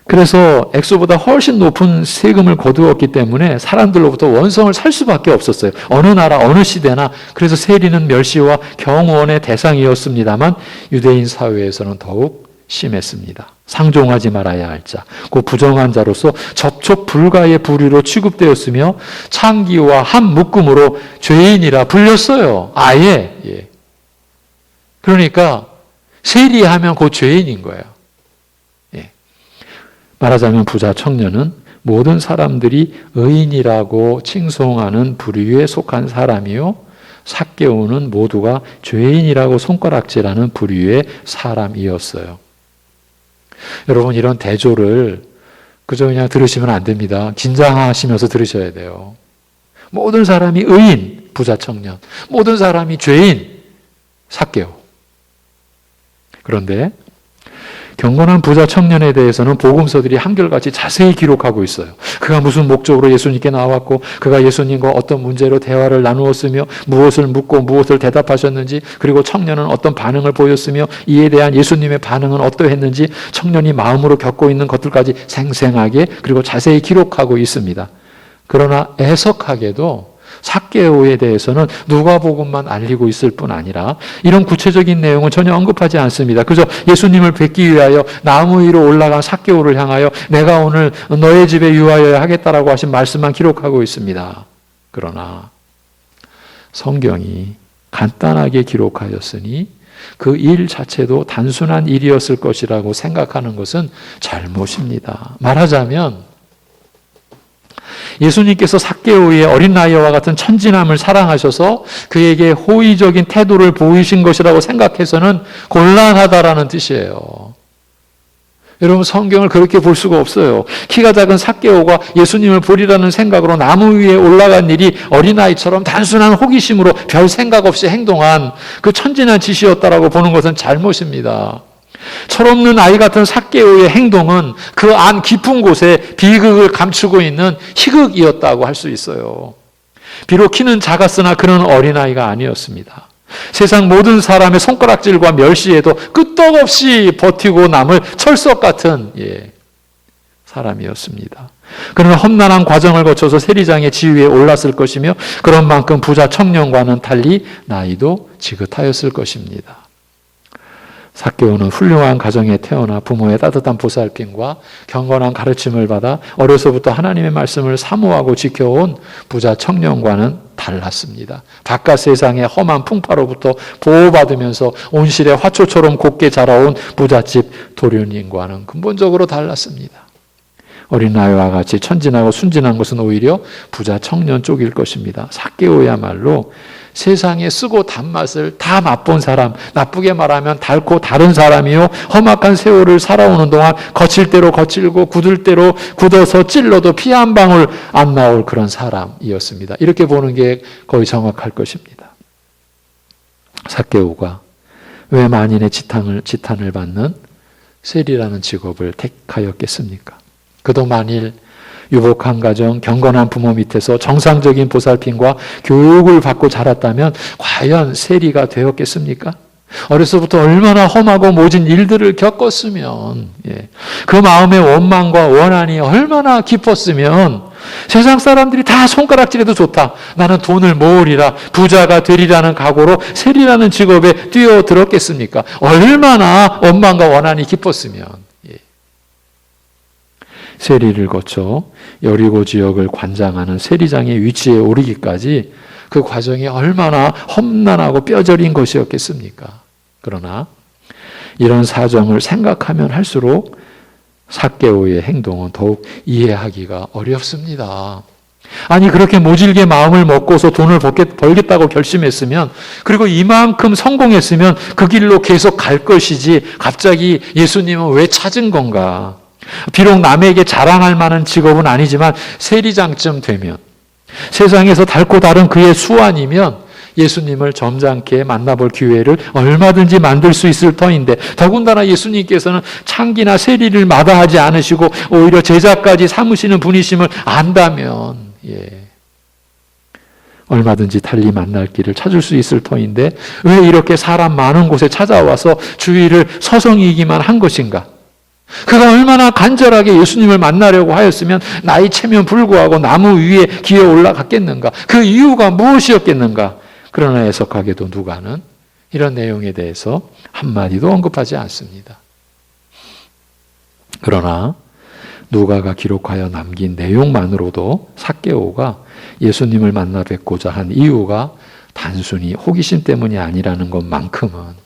그래서 액수보다 훨씬 높은 세금을 거두었기 때문에 사람들로부터 원성을 살 수밖에 없었어요. 어느 나라, 어느 시대나. 그래서 세리는 멸시와 경원의 대상이었습니다만 유대인 사회에서는 더욱 심했습니다. 상종하지 말아야 할 자, 그 부정한 자로서 접촉 불가의 불의로 취급되었으며 창기와 한 묶음으로 죄인이라 불렸어요. 아예. 예. 그러니까 세리하면 그 죄인인 거예요. 말하자면 부자 청년은 모든 사람들이 의인이라고 칭송하는 부류에 속한 사람이요, 삭개오는 모두가 죄인이라고 손가락질하는 부류의 사람이었어요. 여러분, 이런 대조를 그저 그냥 들으시면 안 됩니다. 긴장하시면서 들으셔야 돼요. 모든 사람이 의인, 부자 청년, 모든 사람이 죄인, 삭개오. 그런데 경건한 부자 청년에 대해서는 복음서들이 한결같이 자세히 기록하고 있어요. 그가 무슨 목적으로 예수님께 나왔고 그가 예수님과 어떤 문제로 대화를 나누었으며 무엇을 묻고 무엇을 대답하셨는지, 그리고 청년은 어떤 반응을 보였으며 이에 대한 예수님의 반응은 어떠했는지 청년이 마음으로 겪고 있는 것들까지 생생하게 그리고 자세히 기록하고 있습니다. 그러나 애석하게도 삭개오에 대해서는 누가복음만 알리고 있을 뿐 아니라 이런 구체적인 내용은 전혀 언급하지 않습니다. 그저 예수님을 뵙기 위하여 나무 위로 올라간 삭개오를 향하여 내가 오늘 너의 집에 유하여야 하겠다라고 하신 말씀만 기록하고 있습니다. 그러나 성경이 간단하게 기록하였으니 그 일 자체도 단순한 일이었을 것이라고 생각하는 것은 잘못입니다. 말하자면 예수님께서 삭개오의 어린 나이와 같은 천진함을 사랑하셔서 그에게 호의적인 태도를 보이신 것이라고 생각해서는 곤란하다라는 뜻이에요. 여러분 성경을 그렇게 볼 수가 없어요. 키가 작은 삭개오가 예수님을 보리라는 생각으로 나무 위에 올라간 일이 어린아이처럼 단순한 호기심으로 별 생각 없이 행동한 그 천진한 짓이었다라고 보는 것은 잘못입니다. 철없는 아이 같은 삭개오의 행동은 그 안 깊은 곳에 비극을 감추고 있는 희극이었다고 할 수 있어요. 비록 키는 작았으나 그는 어린아이가 아니었습니다. 세상 모든 사람의 손가락질과 멸시에도 끄떡없이 버티고 남을 철석 같은 사람이었습니다. 그는 험난한 과정을 거쳐서 세리장의 지위에 올랐을 것이며 그런 만큼 부자 청년과는 달리 나이도 지긋하였을 것입니다. 삭개오는 훌륭한 가정에 태어나 부모의 따뜻한 보살핌과 경건한 가르침을 받아 어려서부터 하나님의 말씀을 사모하고 지켜온 부자 청년과는 달랐습니다. 바깥 세상의 험한 풍파로부터 보호받으면서 온실의 화초처럼 곱게 자라온 부잣집 도련님과는 근본적으로 달랐습니다. 어린아이와 같이 천진하고 순진한 것은 오히려 부자 청년 쪽일 것입니다. 삭개오야말로 세상에 쓰고 단맛을 다 맛본 사람, 나쁘게 말하면 달고 다른 사람이요, 험악한 세월을 살아오는 동안 거칠 대로 거칠고 굳을 대로 굳어서 찔러도 피 한 방울 안 나올 그런 사람이었습니다. 이렇게 보는 게 거의 정확할 것입니다. 삭개오가 왜 만인의 지탄을 받는 세리라는 직업을 택하였겠습니까? 그도 만일 유복한 가정, 경건한 부모 밑에서 정상적인 보살핌과 교육을 받고 자랐다면 과연 세리가 되었겠습니까? 어려서부터 얼마나 험하고 모진 일들을 겪었으면, 그 마음의 원망과 원한이 얼마나 깊었으면 세상 사람들이 다 손가락질해도 좋다, 나는 돈을 모으리라, 부자가 되리라는 각오로 세리라는 직업에 뛰어들었겠습니까? 얼마나 원망과 원한이 깊었으면. 세리를 거쳐 여리고 지역을 관장하는 세리장의 위치에 오르기까지 그 과정이 얼마나 험난하고 뼈저린 것이었겠습니까? 그러나 이런 사정을 생각하면 할수록 삭개오의 행동은 더욱 이해하기가 어렵습니다. 아니 그렇게 모질게 마음을 먹고서 돈을 벌겠다고 결심했으면, 그리고 이만큼 성공했으면 그 길로 계속 갈 것이지 갑자기 예수님은 왜 찾은 건가? 비록 남에게 자랑할 만한 직업은 아니지만 세리장쯤 되면, 세상에서 달고 다른 그의 수완이면 예수님을 점잖게 만나볼 기회를 얼마든지 만들 수 있을 터인데, 더군다나 예수님께서는 창기나 세리를 마다하지 않으시고 오히려 제자까지 삼으시는 분이심을 안다면 얼마든지 달리 만날 길을 찾을 수 있을 터인데 왜 이렇게 사람 많은 곳에 찾아와서 주위를 서성이기만 한 것인가? 그가 얼마나 간절하게 예수님을 만나려고 하였으면 나이 채면 불구하고 나무 위에 기어 올라갔겠는가? 그 이유가 무엇이었겠는가? 그러나 해석하게도 누가는 이런 내용에 대해서 한마디도 언급하지 않습니다. 그러나 누가가 기록하여 남긴 내용만으로도 삭개오가 예수님을 만나 뵙고자 한 이유가 단순히 호기심 때문이 아니라는 것만큼은,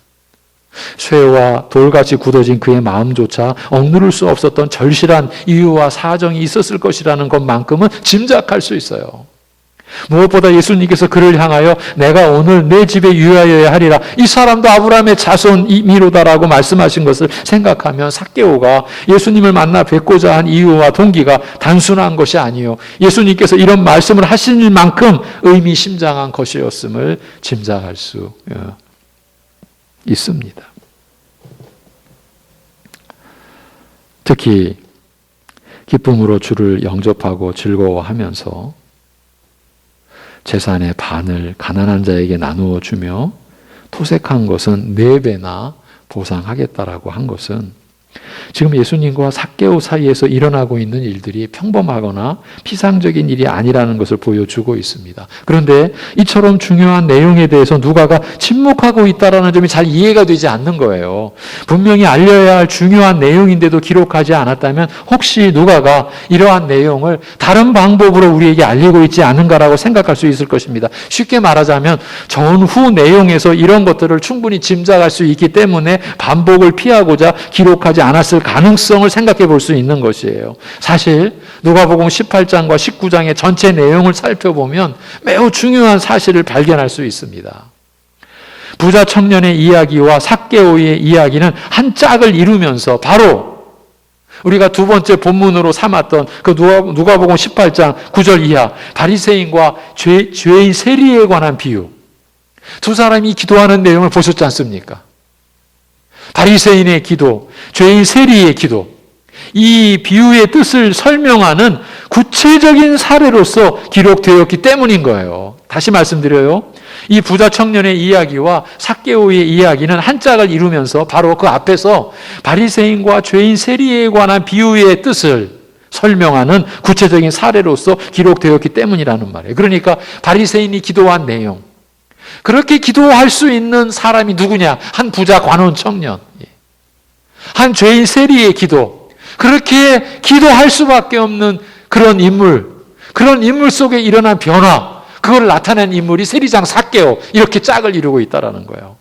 쇠와 돌같이 굳어진 그의 마음조차 억누를 수 없었던 절실한 이유와 사정이 있었을 것이라는 것만큼은 짐작할 수 있어요. 무엇보다 예수님께서 그를 향하여 내가 오늘 내 집에 유하여야 하리라, 이 사람도 아브라함의 자손이미로다라고 말씀하신 것을 생각하면 삭개오가 예수님을 만나 뵙고자 한 이유와 동기가 단순한 것이 아니요, 예수님께서 이런 말씀을 하실 만큼 의미심장한 것이었음을 짐작할 수 있습니다. 특히 기쁨으로 주를 영접하고 즐거워하면서 재산의 반을 가난한 자에게 나누어 주며 토색한 것은 4배나 보상하겠다라고 한 것은 지금 예수님과 삭개오 사이에서 일어나고 있는 일들이 평범하거나 피상적인 일이 아니라는 것을 보여주고 있습니다. 그런데 이처럼 중요한 내용에 대해서 누가가 침묵하고 있다는 점이 잘 이해가 되지 않는 거예요. 분명히 알려야 할 중요한 내용인데도 기록하지 않았다면 혹시 누가가 이러한 내용을 다른 방법으로 우리에게 알리고 있지 않은가라고 생각할 수 있을 것입니다. 쉽게 말하자면 전후 내용에서 이런 것들을 충분히 짐작할 수 있기 때문에 반복을 피하고자 기록하지 않았을 가능성을 생각해 볼 수 있는 것이에요. 사실 누가복음 18장과 19장의 전체 내용을 살펴보면 매우 중요한 사실을 발견할 수 있습니다. 부자 청년의 이야기와 삭개오의 이야기는 한 짝을 이루면서 바로 우리가 두 번째 본문으로 삼았던 그 누가복음 18장 9절 이하 바리새인과 죄인 세리에 관한 비유. 두 사람이 기도하는 내용을 보셨지 않습니까? 바리새인의 기도, 죄인 세리의 기도. 이 비유의 뜻을 설명하는 구체적인 사례로서 기록되었기 때문인 거예요. 다시 말씀드려요. 이 부자 청년의 이야기와 삭개오의 이야기는 한 짝을 이루면서 바로 그 앞에서 바리새인과 죄인 세리에 관한 비유의 뜻을 설명하는 구체적인 사례로서 기록되었기 때문이라는 말이에요. 그러니까 바리새인이 기도한 내용, 그렇게 기도할 수 있는 사람이 누구냐? 한 부자 관원 청년, 한 죄인 세리의 기도, 그렇게 기도할 수밖에 없는 그런 인물 속에 일어난 변화, 그걸 나타낸 인물이 세리장 삭개오, 이렇게 짝을 이루고 있다라는 거예요.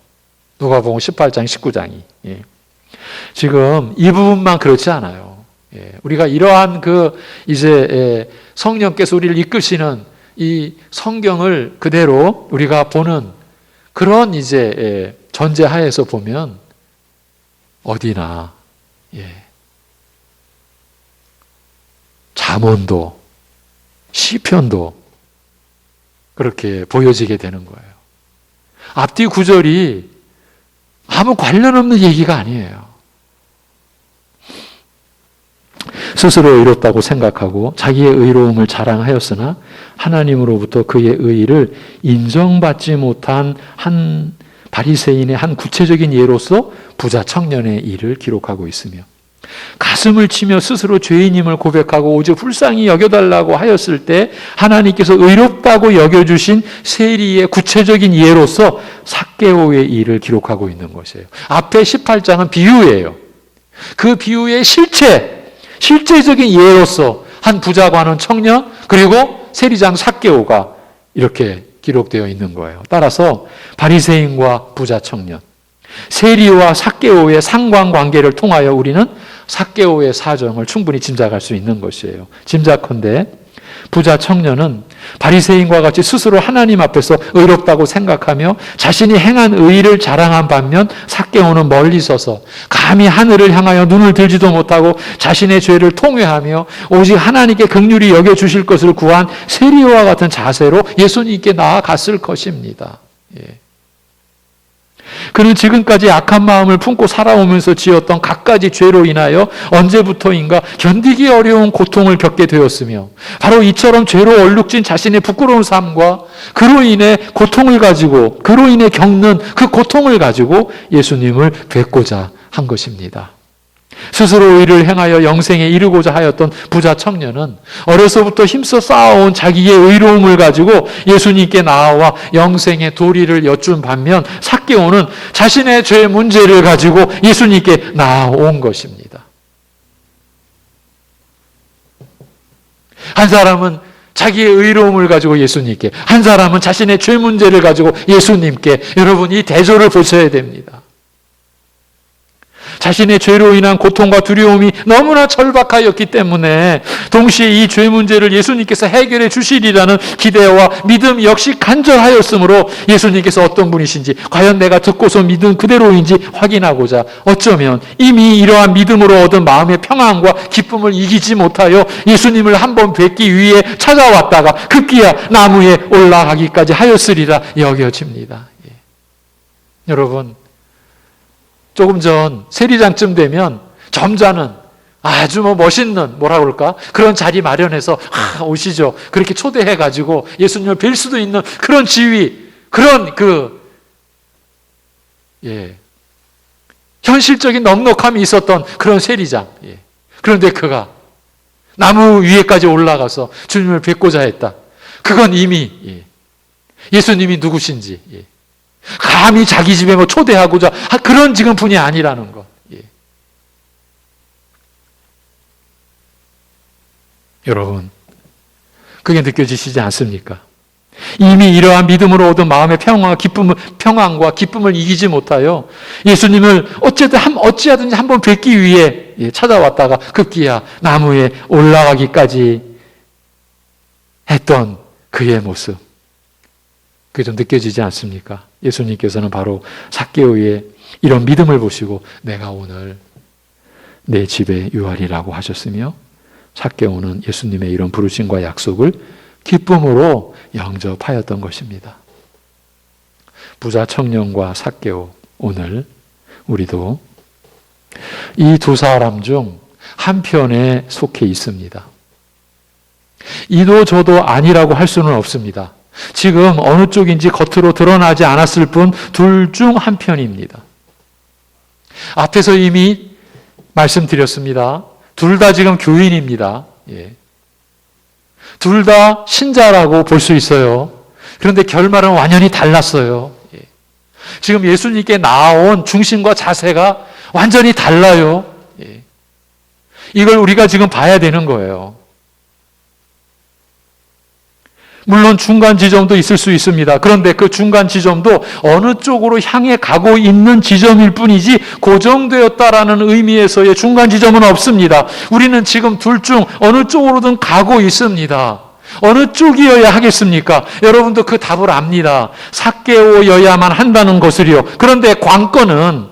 누가복음 18장 19장이. 지금 이 부분만 그렇지 않아요. 우리가 이러한 성령께서 우리를 이끄시는 이 성경을 그대로 우리가 보는 그런 전제하에서 보면 어디나 잠언도 시편도 그렇게 보여지게 되는 거예요. 앞뒤 구절이 아무 관련 없는 얘기가 아니에요. 스스로 의롭다고 생각하고 자기의 의로움을 자랑하였으나 하나님으로부터 그의 의의를 인정받지 못한 한 바리새인의 한 구체적인 예로서 부자 청년의 일을 기록하고 있으며, 가슴을 치며 스스로 죄인임을 고백하고 오직 불쌍히 여겨달라고 하였을 때 하나님께서 의롭다고 여겨주신 세리의 구체적인 예로서 삭개오의 일을 기록하고 있는 것이에요. 앞에 18장은 비유예요. 그 비유의 실제적인 예로서 한 부자 관원 청년 그리고 세리장 삭개오가 이렇게 기록되어 있는 거예요. 따라서 바리새인과 부자 청년, 세리와 삭개오의 상관관계를 통하여 우리는 삭개오의 사정을 충분히 짐작할 수 있는 것이에요. 짐작컨대 부자 청년은 바리새인과 같이 스스로 하나님 앞에서 의롭다고 생각하며 자신이 행한 의의를 자랑한 반면, 삭개오는 멀리 서서 감히 하늘을 향하여 눈을 들지도 못하고 자신의 죄를 통회하며 오직 하나님께 긍휼히 여겨주실 것을 구한 세리와 같은 자세로 예수님께 나아갔을 것입니다. 그는 지금까지 악한 마음을 품고 살아오면서 지었던 갖가지 죄로 인하여 언제부터인가 견디기 어려운 고통을 겪게 되었으며, 바로 이처럼 죄로 얼룩진 자신의 부끄러운 삶과 그로 인해 겪는 그 고통을 가지고 예수님을 뵙고자 한 것입니다. 스스로 의를 행하여 영생에 이르고자 하였던 부자 청년은 어려서부터 힘써 쌓아온 자기의 의로움을 가지고 예수님께 나아와 영생의 도리를 여쭌 반면, 삭개오는 자신의 죄 문제를 가지고 예수님께 나아온 것입니다. 한 사람은 자기의 의로움을 가지고 예수님께, 한 사람은 자신의 죄 문제를 가지고 예수님께. 여러분, 이 대조를 보셔야 됩니다. 자신의 죄로 인한 고통과 두려움이 너무나 절박하였기 때문에 동시에 이 죄 문제를 예수님께서 해결해 주시리라는 기대와 믿음 역시 간절하였으므로 예수님께서 어떤 분이신지, 과연 내가 듣고서 믿은 그대로인지 확인하고자 어쩌면 이미 이러한 믿음으로 얻은 마음의 평안과 기쁨을 이기지 못하여 예수님을 한번 뵙기 위해 찾아왔다가 급기야 나무에 올라가기까지 하였으리라 여겨집니다. 여러분, 조금 전 세리장쯤 되면 점잖은 아주 멋있는 그런 자리 마련해서 오시죠. 그렇게 초대해가지고 예수님을 뵐 수도 있는 그런 지위, 그런 현실적인 넉넉함이 있었던 그런 세리장. 그런데 그가 나무 위에까지 올라가서 주님을 뵙고자 했다. 그건 이미 예수님이 누구신지, 감히 자기 집에 초대하고자 그런 지금 분이 아니라는 것. 여러분, 그게 느껴지시지 않습니까? 이미 이러한 믿음으로 얻은 마음의 평안과 기쁨을 이기지 못하여 예수님을 어찌하든지 한번 뵙기 위해 찾아왔다가 급기야 나무에 올라가기까지 했던 그의 모습. 그게 좀 느껴지지 않습니까? 예수님께서는 바로 삭개오의 이런 믿음을 보시고 내가 오늘 내 집에 유하리라고 하셨으며 삭개오는 예수님의 이런 부르심과 약속을 기쁨으로 영접하였던 것입니다. 부자 청년과 삭개오, 오늘 우리도 이 두 사람 중 한편에 속해 있습니다. 이도 저도 아니라고 할 수는 없습니다. 지금 어느 쪽인지 겉으로 드러나지 않았을 뿐 둘 중 한편입니다. 앞에서 이미 말씀드렸습니다. 둘 다 지금 교인입니다. 둘 다 신자라고 볼 수 있어요. 그런데 결말은 완전히 달랐어요. 지금 예수님께 나아온 중심과 자세가 완전히 달라요. 이걸 우리가 지금 봐야 되는 거예요. 물론 중간 지점도 있을 수 있습니다. 그런데 그 중간 지점도 어느 쪽으로 향해 가고 있는 지점일 뿐이지 고정되었다라는 의미에서의 중간 지점은 없습니다. 우리는 지금 둘 중 어느 쪽으로든 가고 있습니다. 어느 쪽이어야 하겠습니까? 여러분도 그 답을 압니다. 삭개오여야만 한다는 것을요. 그런데 관건은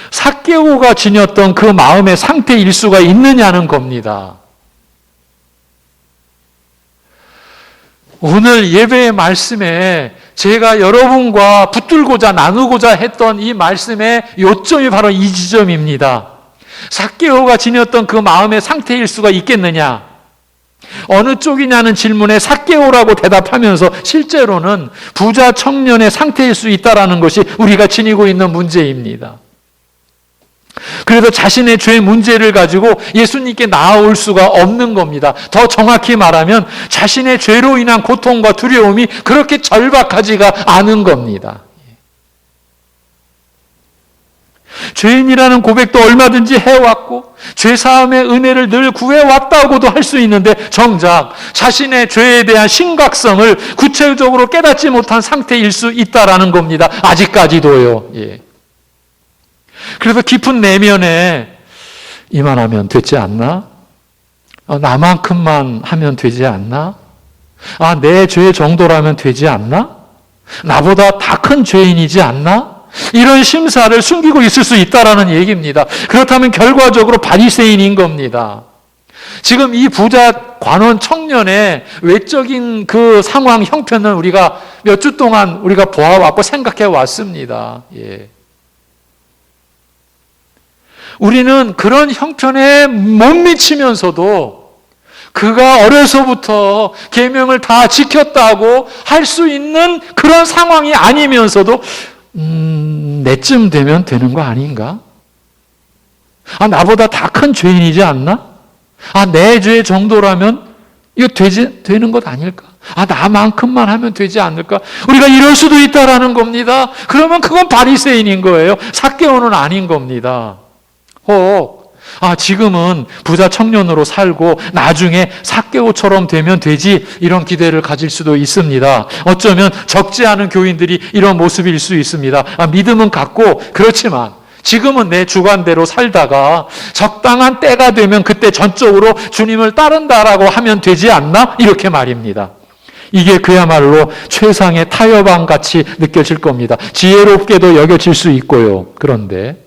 삭개오가 지녔던 그 마음의 상태일 수가 있느냐는 겁니다. 오늘 예배의 말씀에 제가 여러분과 붙들고자 나누고자 했던 이 말씀의 요점이 바로 이 지점입니다. 삭개오가 지녔던 그 마음의 상태일 수가 있겠느냐? 어느 쪽이냐는 질문에 삭개오라고 대답하면서 실제로는 부자 청년의 상태일 수 있다는 것이 우리가 지니고 있는 문제입니다. 그래서 자신의 죄 문제를 가지고 예수님께 나아올 수가 없는 겁니다. 더 정확히 말하면 자신의 죄로 인한 고통과 두려움이 그렇게 절박하지가 않은 겁니다. 죄인이라는 고백도 얼마든지 해왔고 죄사함의 은혜를 늘 구해왔다고도 할 수 있는데 정작 자신의 죄에 대한 심각성을 구체적으로 깨닫지 못한 상태일 수 있다라는 겁니다. 아직까지도요. 그래서 깊은 내면에 이만하면 되지 않나? 나만큼만 하면 되지 않나? 내 죄 정도라면 되지 않나? 나보다 다 큰 죄인이지 않나? 이런 심사를 숨기고 있을 수 있다라는 얘기입니다. 그렇다면 결과적으로 바리새인인 겁니다. 지금 이 부자 관원 청년의 외적인 그 상황 형편은 우리가 몇 주 동안 우리가 보아왔고 생각해 왔습니다. 우리는 그런 형편에 못 미치면서도 그가 어려서부터 계명을 다 지켰다고 할 수 있는 그런 상황이 아니면서도 내쯤 되면 되는 거 아닌가? 나보다 다 큰 죄인이지 않나? 내 죄 정도라면 이거 되는 것 아닐까? 나만큼만 하면 되지 않을까? 우리가 이럴 수도 있다라는 겁니다. 그러면 그건 바리새인인 거예요. 삭개오는 아닌 겁니다. 혹 지금은 부자 청년으로 살고 나중에 삭개오처럼 되면 되지 이런 기대를 가질 수도 있습니다. 어쩌면 적지 않은 교인들이 이런 모습일 수 있습니다. 믿음은 같고 그렇지만 지금은 내 주관대로 살다가 적당한 때가 되면 그때 전적으로 주님을 따른다라고 하면 되지 않나? 이렇게 말입니다. 이게 그야말로 최상의 타협안같이 느껴질 겁니다. 지혜롭게도 여겨질 수 있고요. 그런데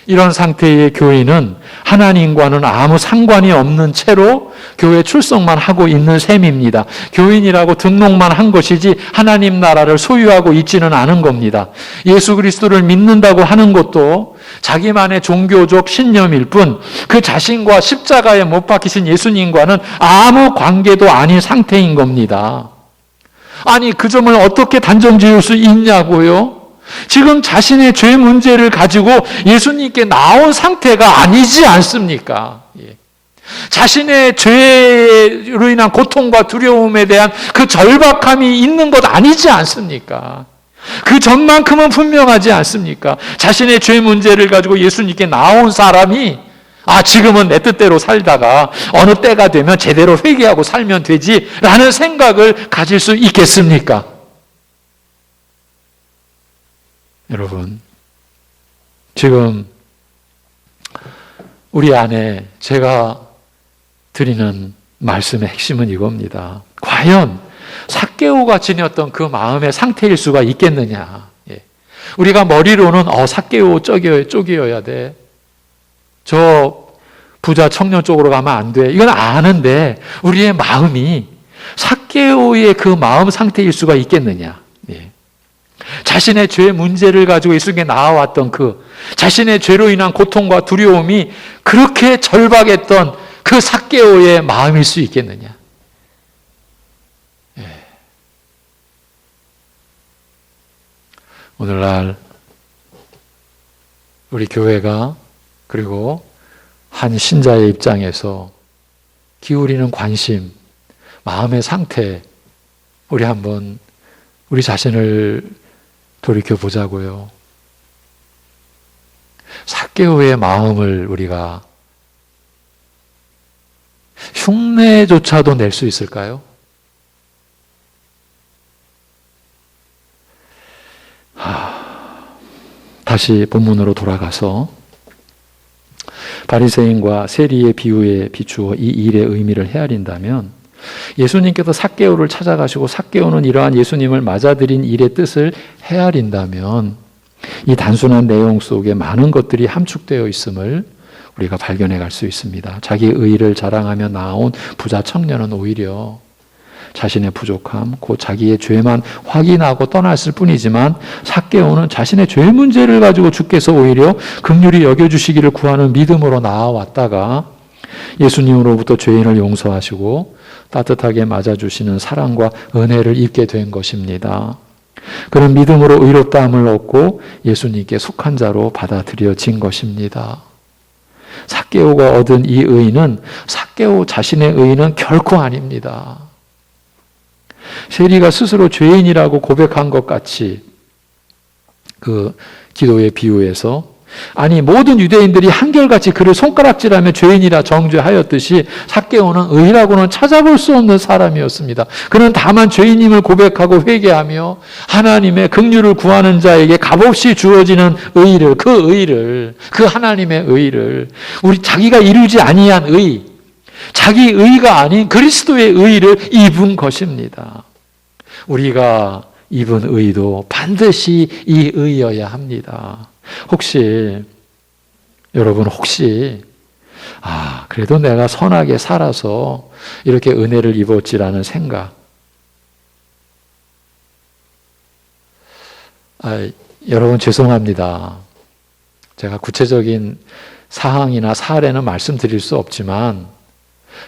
이런 상태의 교인은 하나님과는 아무 상관이 없는 채로 교회 출석만 하고 있는 셈입니다. 교인이라고 등록만 한 것이지 하나님 나라를 소유하고 있지는 않은 겁니다. 예수 그리스도를 믿는다고 하는 것도 자기만의 종교적 신념일 뿐 그 자신과 십자가에 못 박히신 예수님과는 아무 관계도 아닌 상태인 겁니다. 그 점을 어떻게 단정 지을 수 있냐고요? 지금 자신의 죄 문제를 가지고 예수님께 나온 상태가 아니지 않습니까? 자신의 죄로 인한 고통과 두려움에 대한 그 절박함이 있는 것 아니지 않습니까? 그 전만큼은 분명하지 않습니까? 자신의 죄 문제를 가지고 예수님께 나온 사람이 지금은 내 뜻대로 살다가 어느 때가 되면 제대로 회개하고 살면 되지라는 생각을 가질 수 있겠습니까? 여러분, 지금 우리 안에 제가 드리는 말씀의 핵심은 이겁니다. 과연 삭개오가 지녔던 그 마음의 상태일 수가 있겠느냐? 우리가 머리로는 삭개오 쪽이어야 돼. 저 부자 청년 쪽으로 가면 안 돼. 이건 아는데 우리의 마음이 삭개오의 그 마음 상태일 수가 있겠느냐. 예. 자신의 죄 문제를 가지고 이 속에 나와왔던 그 자신의 죄로 인한 고통과 두려움이 그렇게 절박했던 그 삭개오의 마음일 수 있겠느냐. 예. 오늘날 우리 교회가 그리고 한 신자의 입장에서 기울이는 관심, 마음의 상태, 우리 한번 우리 자신을 돌이켜 보자고요. 삭개오의 마음을 우리가 흉내조차도 낼 수 있을까요? 다시 본문으로 돌아가서 바리새인과 세리의 비유에 비추어 이 일의 의미를 헤아린다면 예수님께서 삭개오를 찾아가시고 삭개오는 이러한 예수님을 맞아들인 일의 뜻을 헤아린다면 이 단순한 내용 속에 많은 것들이 함축되어 있음을 우리가 발견해 갈 수 있습니다. 자기의 의의를 자랑하며 나온 부자 청년은 오히려 자신의 부족함, 곧 자기의 죄만 확인하고 떠났을 뿐이지만 삭개오는 자신의 죄 문제를 가지고 주께서 오히려 긍휼히 여겨주시기를 구하는 믿음으로 나아왔다가 예수님으로부터 죄인을 용서하시고 따뜻하게 맞아주시는 사랑과 은혜를 입게 된 것입니다. 그런 믿음으로 의롭다함을 얻고 예수님께 속한 자로 받아들여진 것입니다. 삭개오가 얻은 이 의는 삭개오 자신의 의는 결코 아닙니다. 세리가 스스로 죄인이라고 고백한 것 같이 그 기도의 비유에서 아니 모든 유대인들이 한결같이 그를 손가락질하며 죄인이라 정죄하였듯이 삭개오는 의라고는 찾아볼 수 없는 사람이었습니다. 그는 다만 죄인임을 고백하고 회개하며 하나님의 긍휼을 구하는 자에게 값없이 주어지는 의를 그 하나님의 의를 우리 자기가 이루지 아니한 의 자기 의가 아닌 그리스도의 의를 입은 것입니다. 우리가 입은 의도 반드시 이 의여야 합니다. 여러분 혹시 그래도 내가 선하게 살아서 이렇게 은혜를 입었지라는 생각 여러분 죄송합니다. 제가 구체적인 사항이나 사례는 말씀드릴 수 없지만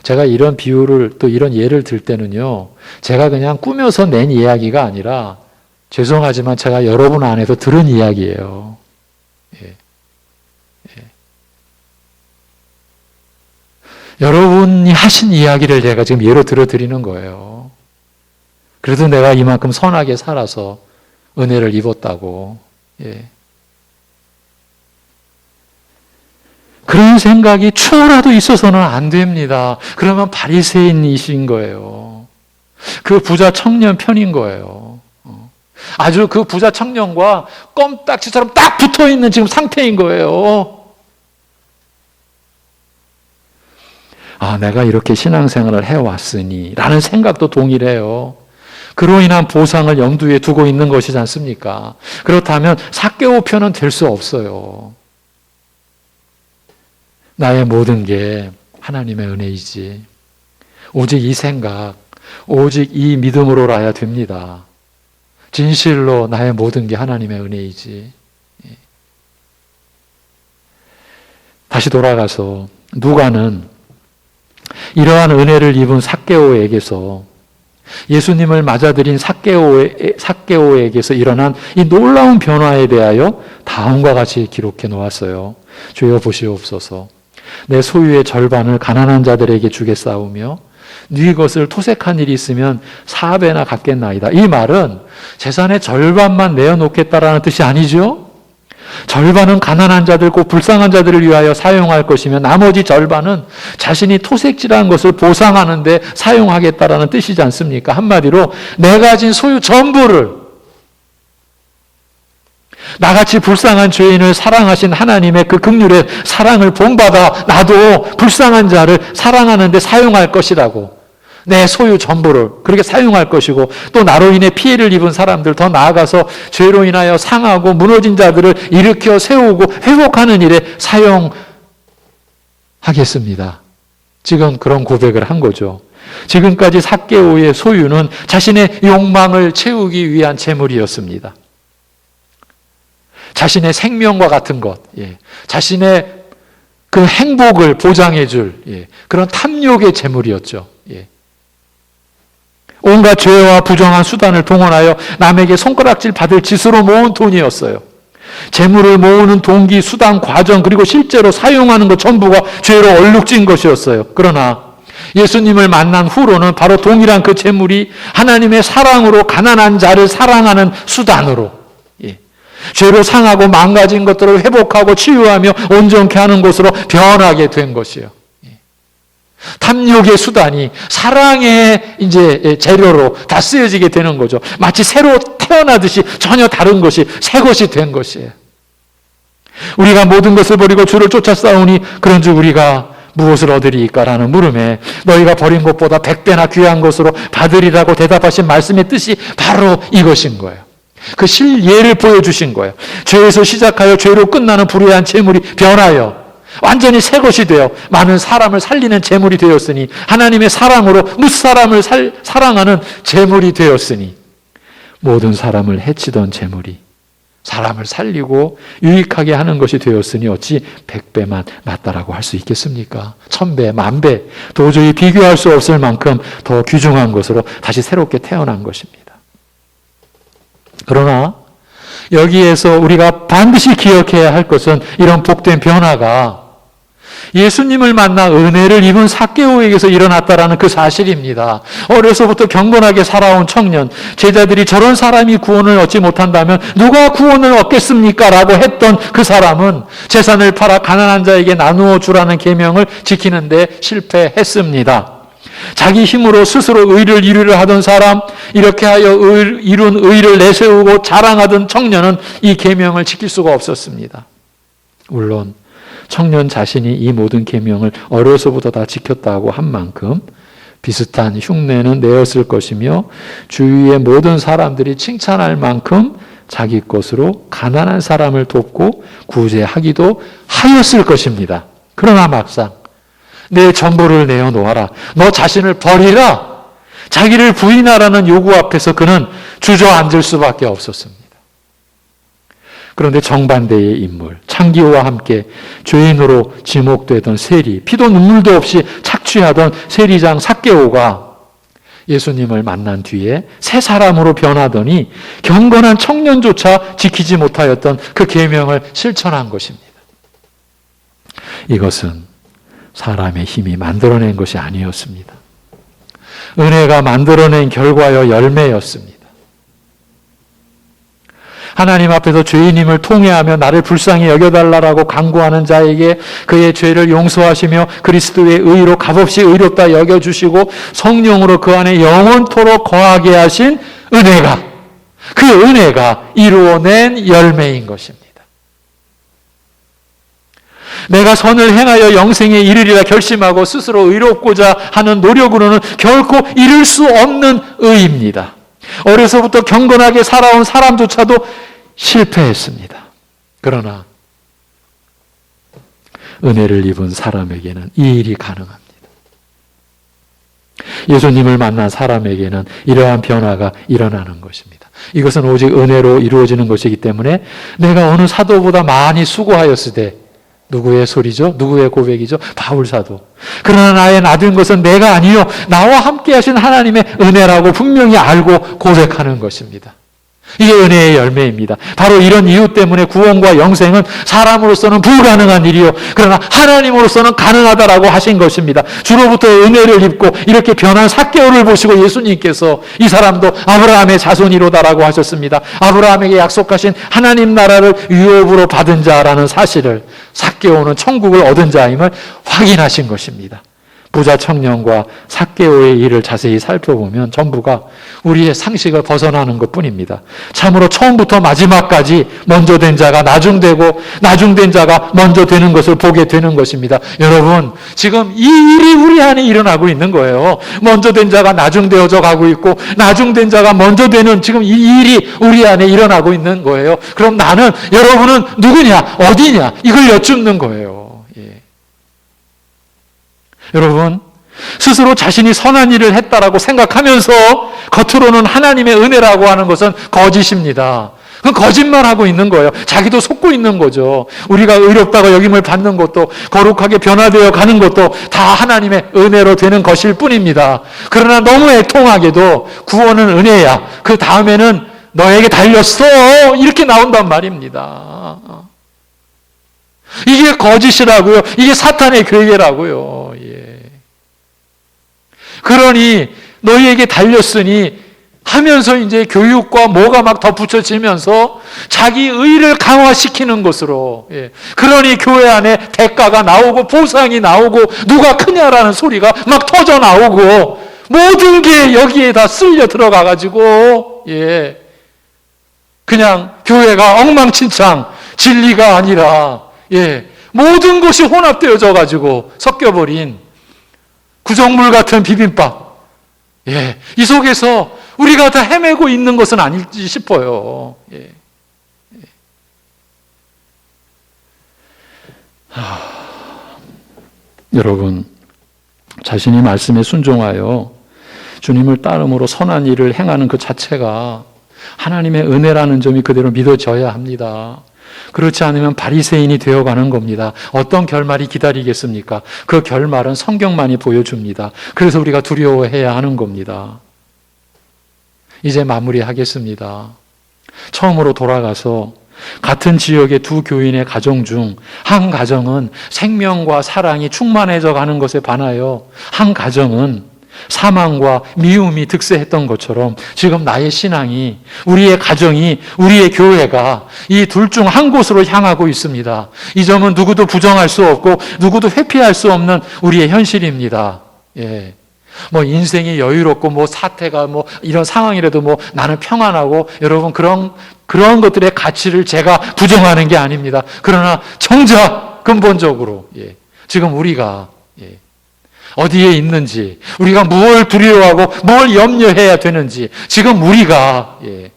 제가 이런 비유를 또 이런 예를 들 때는요 제가 그냥 꾸며서 낸 이야기가 아니라 죄송하지만 제가 여러분 안에서 들은 이야기예요. 여러분이 하신 이야기를 제가 지금 예로 들어드리는 거예요. 그래도 내가 이만큼 선하게 살아서 은혜를 입었다고. 그런 생각이 추호라도 있어서는 안 됩니다. 그러면 바리새인이신 거예요. 그 부자 청년 편인 거예요. 아주 그 부자 청년과 껌딱지처럼 딱 붙어있는 지금 상태인 거예요. 내가 이렇게 신앙생활을 해왔으니 라는 생각도 동일해요. 그로 인한 보상을 염두에 두고 있는 것이지 않습니까? 그렇다면 삭개오 편은 될 수 없어요. 나의 모든 게 하나님의 은혜이지. 오직 이 생각, 오직 이 믿음으로라야 됩니다. 진실로 나의 모든 게 하나님의 은혜이지. 다시 돌아가서 누가는 이러한 은혜를 입은 삭개오에게서 예수님을 맞아들인 삭개오에게서 일어난 이 놀라운 변화에 대하여 다음과 같이 기록해 놓았어요. 주여 보시옵소서. 내 소유의 절반을 가난한 자들에게 주겠사오며 네 것을 토색한 일이 있으면 4배나 갚겠나이다. 이 말은 재산의 절반만 내어놓겠다라는 뜻이 아니죠. 절반은 가난한 자들, 곧 불쌍한 자들을 위하여 사용할 것이며 나머지 절반은 자신이 토색질한 것을 보상하는 데 사용하겠다라는 뜻이지 않습니까? 한마디로 내 가진 소유 전부를 나같이 불쌍한 죄인을 사랑하신 하나님의 그 긍휼의 사랑을 본받아 나도 불쌍한 자를 사랑하는 데 사용할 것이라고. 내 소유 전부를 그렇게 사용할 것이고 또 나로 인해 피해를 입은 사람들 더 나아가서 죄로 인하여 상하고 무너진 자들을 일으켜 세우고 회복하는 일에 사용할 하겠습니다. 지금 그런 고백을 한 거죠. 지금까지 삭개오의 소유는 자신의 욕망을 채우기 위한 재물이었습니다. 자신의 생명과 같은 것, 자신의 그 행복을 보장해 줄 그런 탐욕의 재물이었죠. 온갖 죄와 부정한 수단을 동원하여 남에게 손가락질 받을 짓으로 모은 돈이었어요. 재물을 모으는 동기, 수단, 과정, 그리고 실제로 사용하는 것 전부가 죄로 얼룩진 것이었어요. 그러나 예수님을 만난 후로는 바로 동일한 그 재물이 하나님의 사랑으로 가난한 자를 사랑하는 수단으로 죄로 상하고 망가진 것들을 회복하고 치유하며 온전케 하는 것으로 변하게 된 것이요. 탐욕의 수단이 사랑의 이제 재료로 다 쓰여지게 되는 거죠. 마치 새로 태어나듯이 전혀 다른 것이 새 것이 된 것이에요. 우리가 모든 것을 버리고 주를 쫓아 싸우니 그런즉 우리가 무엇을 얻으리까라는 물음에 너희가 버린 것보다 100배나 귀한 것으로 받으리라고 대답하신 말씀의 뜻이 바로 이것인 거예요. 그 실예를 보여주신 거예요. 죄에서 시작하여 죄로 끝나는 불의한 재물이 변하여 완전히 새 것이 되어 많은 사람을 살리는 재물이 되었으니 하나님의 사랑으로 무사람을 사랑하는 재물이 되었으니 모든 사람을 해치던 재물이 사람을 살리고 유익하게 하는 것이 되었으니 어찌 100배만 낫다라고 할 수 있겠습니까? 1000배, 10,000배 도저히 비교할 수 없을 만큼 더 귀중한 것으로 다시 새롭게 태어난 것입니다. 그러나 여기에서 우리가 반드시 기억해야 할 것은 이런 복된 변화가 예수님을 만나 은혜를 입은 삭개오에게서 일어났다라는 그 사실입니다. 어려서부터 경건하게 살아온 청년, 제자들이 저런 사람이 구원을 얻지 못한다면 누가 구원을 얻겠습니까? 라고 했던 그 사람은 재산을 팔아 가난한 자에게 나누어 주라는 계명을 지키는 데 실패했습니다. 자기 힘으로 스스로 의를 이루려 하던 사람, 이렇게 하여 이룬 의를 내세우고 자랑하던 청년은 이 계명을 지킬 수가 없었습니다. 물론 청년 자신이 이 모든 계명을 어려서부터 다 지켰다고 한 만큼 비슷한 흉내는 내었을 것이며 주위의 모든 사람들이 칭찬할 만큼 자기 것으로 가난한 사람을 돕고 구제하기도 하였을 것입니다. 그러나 막상 내 전부를 내어놓아라, 너 자신을 버리라, 자기를 부인하라는 요구 앞에서 그는 주저앉을 수밖에 없었습니다. 그런데 정반대의 인물, 창기호와 함께 죄인으로 지목되던 세리, 피도 눈물도 없이 착취하던 세리장 삭개오가 예수님을 만난 뒤에 새 사람으로 변하더니 경건한 청년조차 지키지 못하였던 그 계명을 실천한 것입니다. 이것은 사람의 힘이 만들어낸 것이 아니었습니다. 은혜가 만들어낸 결과여 열매였습니다. 하나님 앞에서 죄인임을 통회하며 나를 불쌍히 여겨달라고 간구하는 자에게 그의 죄를 용서하시며 그리스도의 의로 값없이 의롭다 여겨주시고 성령으로 그 안에 영원토록 거하게 하신 은혜가, 그 은혜가 이루어낸 열매인 것입니다. 내가 선을 행하여 영생에 이르리라 결심하고 스스로 의롭고자 하는 노력으로는 결코 이룰 수 없는 의입니다. 어려서부터 경건하게 살아온 사람조차도 실패했습니다. 그러나 은혜를 입은 사람에게는 이 일이 가능합니다. 예수님을 만난 사람에게는 이러한 변화가 일어나는 것입니다. 이것은 오직 은혜로 이루어지는 것이기 때문에 내가 어느 사도보다 많이 수고하였으되, 누구의 소리죠? 누구의 고백이죠? 바울 사도. 그러나 나의 낮은 것은 내가 아니요 나와 함께 하신 하나님의 은혜라고 분명히 알고 고백하는 것입니다. 이게 은혜의 열매입니다. 바로 이런 이유 때문에 구원과 영생은 사람으로서는 불가능한 일이요 그러나 하나님으로서는 가능하다라고 하신 것입니다. 주로부터 은혜를 입고 이렇게 변한 삭개오를 보시고 예수님께서 이 사람도 아브라함의 자손이로다라고 하셨습니다. 아브라함에게 약속하신 하나님 나라를 유업으로 받은 자라는 사실을, 삭개오는 천국을 얻은 자임을 확인하신 것입니다. 부자 청년과 삭개오의 일을 자세히 살펴보면 전부가 우리의 상식을 벗어나는 것뿐입니다. 참으로 처음부터 마지막까지 먼저 된 자가 나중되고 나중된 자가 먼저 되는 것을 보게 되는 것입니다. 여러분, 지금 이 일이 우리 안에 일어나고 있는 거예요. 먼저 된 자가 나중되어져 가고 있고 나중된 자가 먼저 되는 지금 이 일이 우리 안에 일어나고 있는 거예요. 그럼 나는, 여러분은 누구냐, 어디냐, 이걸 여쭙는 거예요. 여러분, 스스로 자신이 선한 일을 했다라고 생각하면서 겉으로는 하나님의 은혜라고 하는 것은 거짓입니다. 그건 거짓말하고 있는 거예요. 자기도 속고 있는 거죠. 우리가 의롭다고 여김을 받는 것도, 거룩하게 변화되어 가는 것도 다 하나님의 은혜로 되는 것일 뿐입니다. 그러나 너무 애통하게도 구원은 은혜야, 그 다음에는 너에게 달렸어, 이렇게 나온단 말입니다. 이게 거짓이라고요. 이게 사탄의 괴계라고요. 예. 그러니 너희에게 달렸으니 하면서 이제 교육과 뭐가 막 덧붙여지면서 자기 의를 강화시키는 것으로, 예. 그러니 교회 안에 대가가 나오고 보상이 나오고 누가 크냐라는 소리가 막 터져 나오고 모든 게 여기에 다 쓸려 들어가 가지고, 예. 그냥 교회가 엉망진창, 진리가 아니라, 예, 모든 것이 혼합되어져 가지고 섞여버린 구정물 같은 비빔밥. 예, 이 속에서 우리가 다 헤매고 있는 것은 아닐지 싶어요. 예. 여러분, 자신이 말씀에 순종하여 주님을 따름으로 선한 일을 행하는 그 자체가 하나님의 은혜라는 점이 그대로 믿어져야 합니다. 그렇지 않으면 바리새인이 되어가는 겁니다. 어떤 결말이 기다리겠습니까? 그 결말은 성경만이 보여줍니다. 그래서 우리가 두려워해야 하는 겁니다. 이제 마무리하겠습니다. 처음으로 돌아가서 같은 지역의 두 교인의 가정 중 한 가정은 생명과 사랑이 충만해져 가는 것에 반하여 한 가정은 사망과 미움이 득세했던 것처럼 지금 나의 신앙이, 우리의 가정이, 우리의 교회가 이 둘 중 한 곳으로 향하고 있습니다. 이 점은 누구도 부정할 수 없고 누구도 회피할 수 없는 우리의 현실입니다. 예. 뭐 인생이 여유롭고 뭐 사태가 뭐 이런 상황이라도 뭐 나는 평안하고, 여러분 그런 것들의 가치를 제가 부정하는 게 아닙니다. 그러나 정작 근본적으로, 예, 지금 우리가, 예, 어디에 있는지, 우리가 무엇을 두려워하고 뭘 염려해야 되는지, 지금 우리가, 예,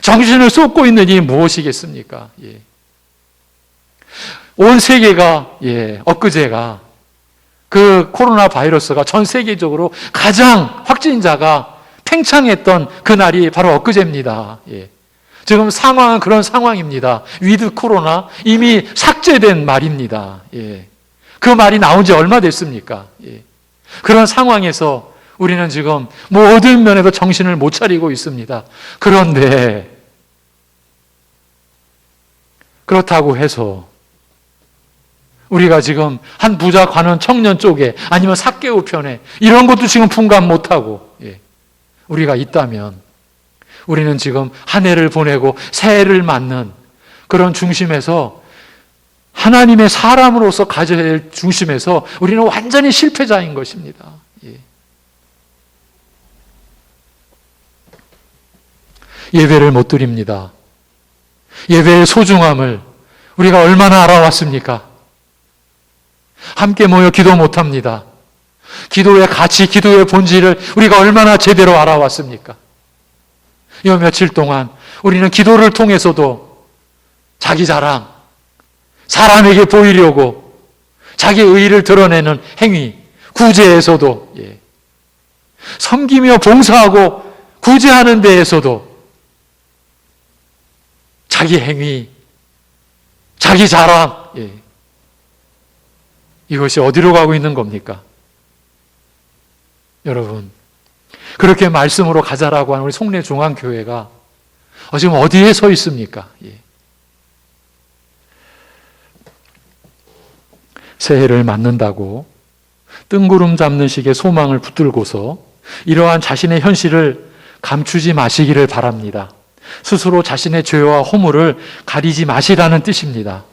정신을 쏟고 있는 일이 무엇이겠습니까? 예. 온 세계가, 예, 엊그제가 그 코로나 바이러스가 전 세계적으로 가장 확진자가 팽창했던 그날이 바로 엊그제입니다. 예. 지금 상황은 그런 상황입니다. 위드 코로나, 이미 삭제된 말입니다. 예. 그 말이 나온 지 얼마 됐습니까? 예. 그런 상황에서 우리는 지금 모든 면에서 정신을 못 차리고 있습니다. 그런데 그렇다고 해서 우리가 지금 한 부자 관원 청년 쪽에, 아니면 삭개오 편에 이런 것도 지금 분간 못하고, 예, 우리가 있다면 우리는 지금 한 해를 보내고 새해를 맞는 그런 중심에서, 하나님의 사람으로서 가져야 할 중심에서 우리는 완전히 실패자인 것입니다. 예. 예배를 못 드립니다. 예배의 소중함을 우리가 얼마나 알아왔습니까? 함께 모여 기도 못합니다. 기도의 가치, 기도의 본질을 우리가 얼마나 제대로 알아왔습니까? 이 며칠 동안 우리는 기도를 통해서도 자기 자랑, 사람에게 보이려고 자기 의의를 드러내는 행위, 구제에서도, 예, 섬기며 봉사하고 구제하는 데에서도 자기 행위, 자기 자랑, 예, 이것이 어디로 가고 있는 겁니까? 여러분, 그렇게 말씀으로 가자라고 하는 우리 송내중앙교회가 지금 어디에 서 있습니까? 예. 새해를 맞는다고 뜬구름 잡는 식의 소망을 붙들고서 이러한 자신의 현실을 감추지 마시기를 바랍니다. 스스로 자신의 죄와 허물을 가리지 마시라는 뜻입니다.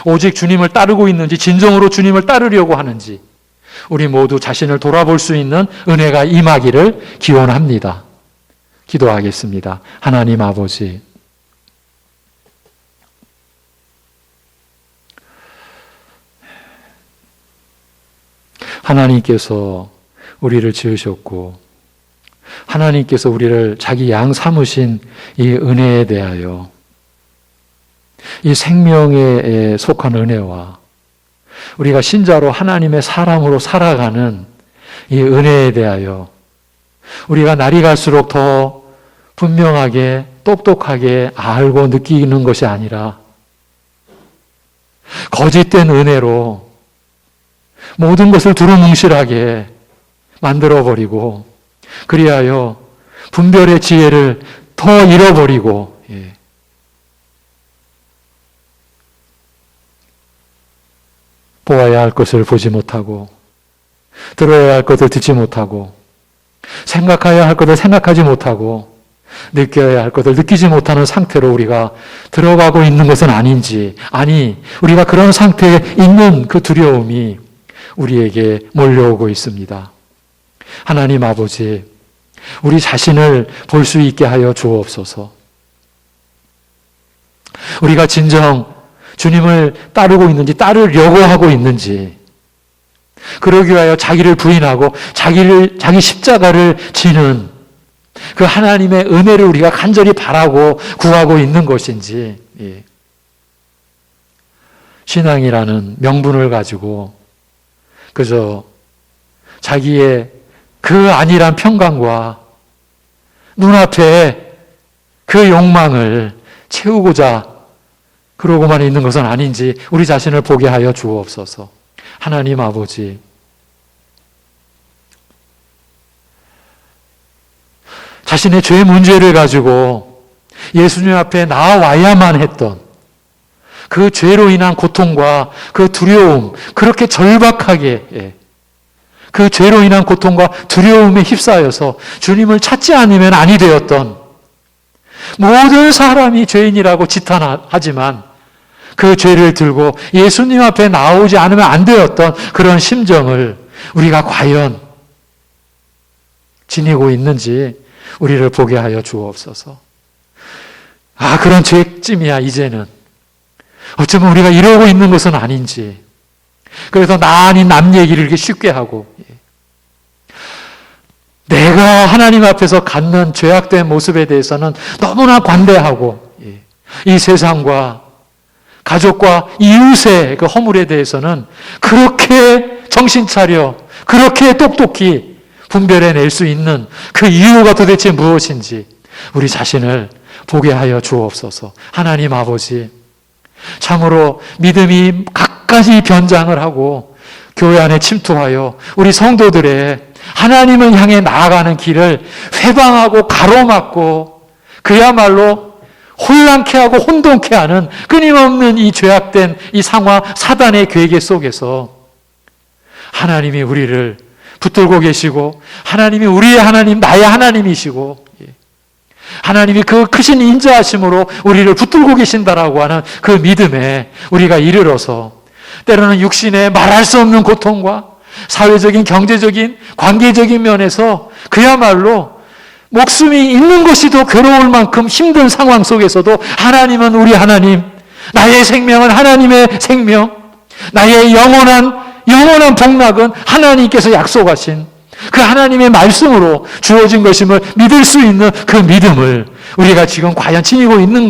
오직 주님을 따르고 있는지, 진정으로 주님을 따르려고 하는지 우리 모두 자신을 돌아볼 수 있는 은혜가 임하기를 기원합니다. 기도하겠습니다. 하나님 아버지, 하나님께서 우리를 지으셨고 하나님께서 우리를 자기 양 삼으신 이 은혜에 대하여, 이 생명에 속한 은혜와 우리가 신자로 하나님의 사람으로 살아가는 이 은혜에 대하여 우리가 날이 갈수록 더 분명하게 똑똑하게 알고 느끼는 것이 아니라 거짓된 은혜로 모든 것을 두루뭉실하게 만들어버리고 그리하여 분별의 지혜를 더 잃어버리고 보아야 할 것을 보지 못하고 들어야 할 것을 듣지 못하고 생각해야 할 것을 생각하지 못하고 느껴야 할 것을 느끼지 못하는 상태로 우리가 들어가고 있는 것은 아닌지, 아니 우리가 그런 상태에 있는 그 두려움이 우리에게 몰려오고 있습니다. 하나님 아버지, 우리 자신을 볼 수 있게 하여 주옵소서. 우리가 진정 주님을 따르고 있는지 따르려고 하고 있는지, 그러기 위하여 자기를 부인하고 자기 십자가를 지는 그 하나님의 은혜를 우리가 간절히 바라고 구하고 있는 것인지, 신앙이라는 명분을 가지고 그저 자기의 그 안일한 평강과 눈앞에 그 욕망을 채우고자 그러고만 있는 것은 아닌지 우리 자신을 보게 하여 주옵소서. 하나님 아버지, 자신의 죄 문제를 가지고 예수님 앞에 나와야만 했던 그 죄로 인한 고통과 그 두려움, 그렇게 절박하게 그 죄로 인한 고통과 두려움에 휩싸여서 주님을 찾지 않으면 아니 되었던 모든 사람이 죄인이라고 지탄하지만 그 죄를 들고 예수님 앞에 나오지 않으면 안 되었던 그런 심정을 우리가 과연 지니고 있는지 우리를 보게 하여 주옵소서. 그런 죄쯤이야 이제는. 어쩌면 우리가 이러고 있는 것은 아닌지. 그래서 나 아닌 남 얘기를 이렇게 쉽게 하고 내가 하나님 앞에서 갖는 죄악된 모습에 대해서는 너무나 관대하고 이 세상과 가족과 이웃의 그 허물에 대해서는 그렇게 정신 차려 그렇게 똑똑히 분별해낼 수 있는 그 이유가 도대체 무엇인지 우리 자신을 보게 하여 주옵소서. 하나님 아버지, 참으로 믿음이 갖가지 변장을 하고 교회 안에 침투하여 우리 성도들의 하나님을 향해 나아가는 길을 회방하고 가로막고 그야말로 혼란케 하고 혼돈케 하는 끊임없는 이 죄악된 이 상황, 사단의 괴계 속에서 하나님이 우리를 붙들고 계시고 하나님이 우리의 하나님, 나의 하나님이시고 하나님이 그 크신 인자하심으로 우리를 붙들고 계신다라고 하는 그 믿음에 우리가 이르러서 때로는 육신의 말할 수 없는 고통과 사회적인, 경제적인, 관계적인 면에서 그야말로 목숨이 있는 것이 더 괴로울 만큼 힘든 상황 속에서도 하나님은 우리 하나님, 나의 생명은 하나님의 생명, 나의 영원한 복락은 하나님께서 약속하신 그 하나님의 말씀으로 주어진 것임을 믿을 수 있는 그 믿음을 우리가 지금 과연 지니고 있는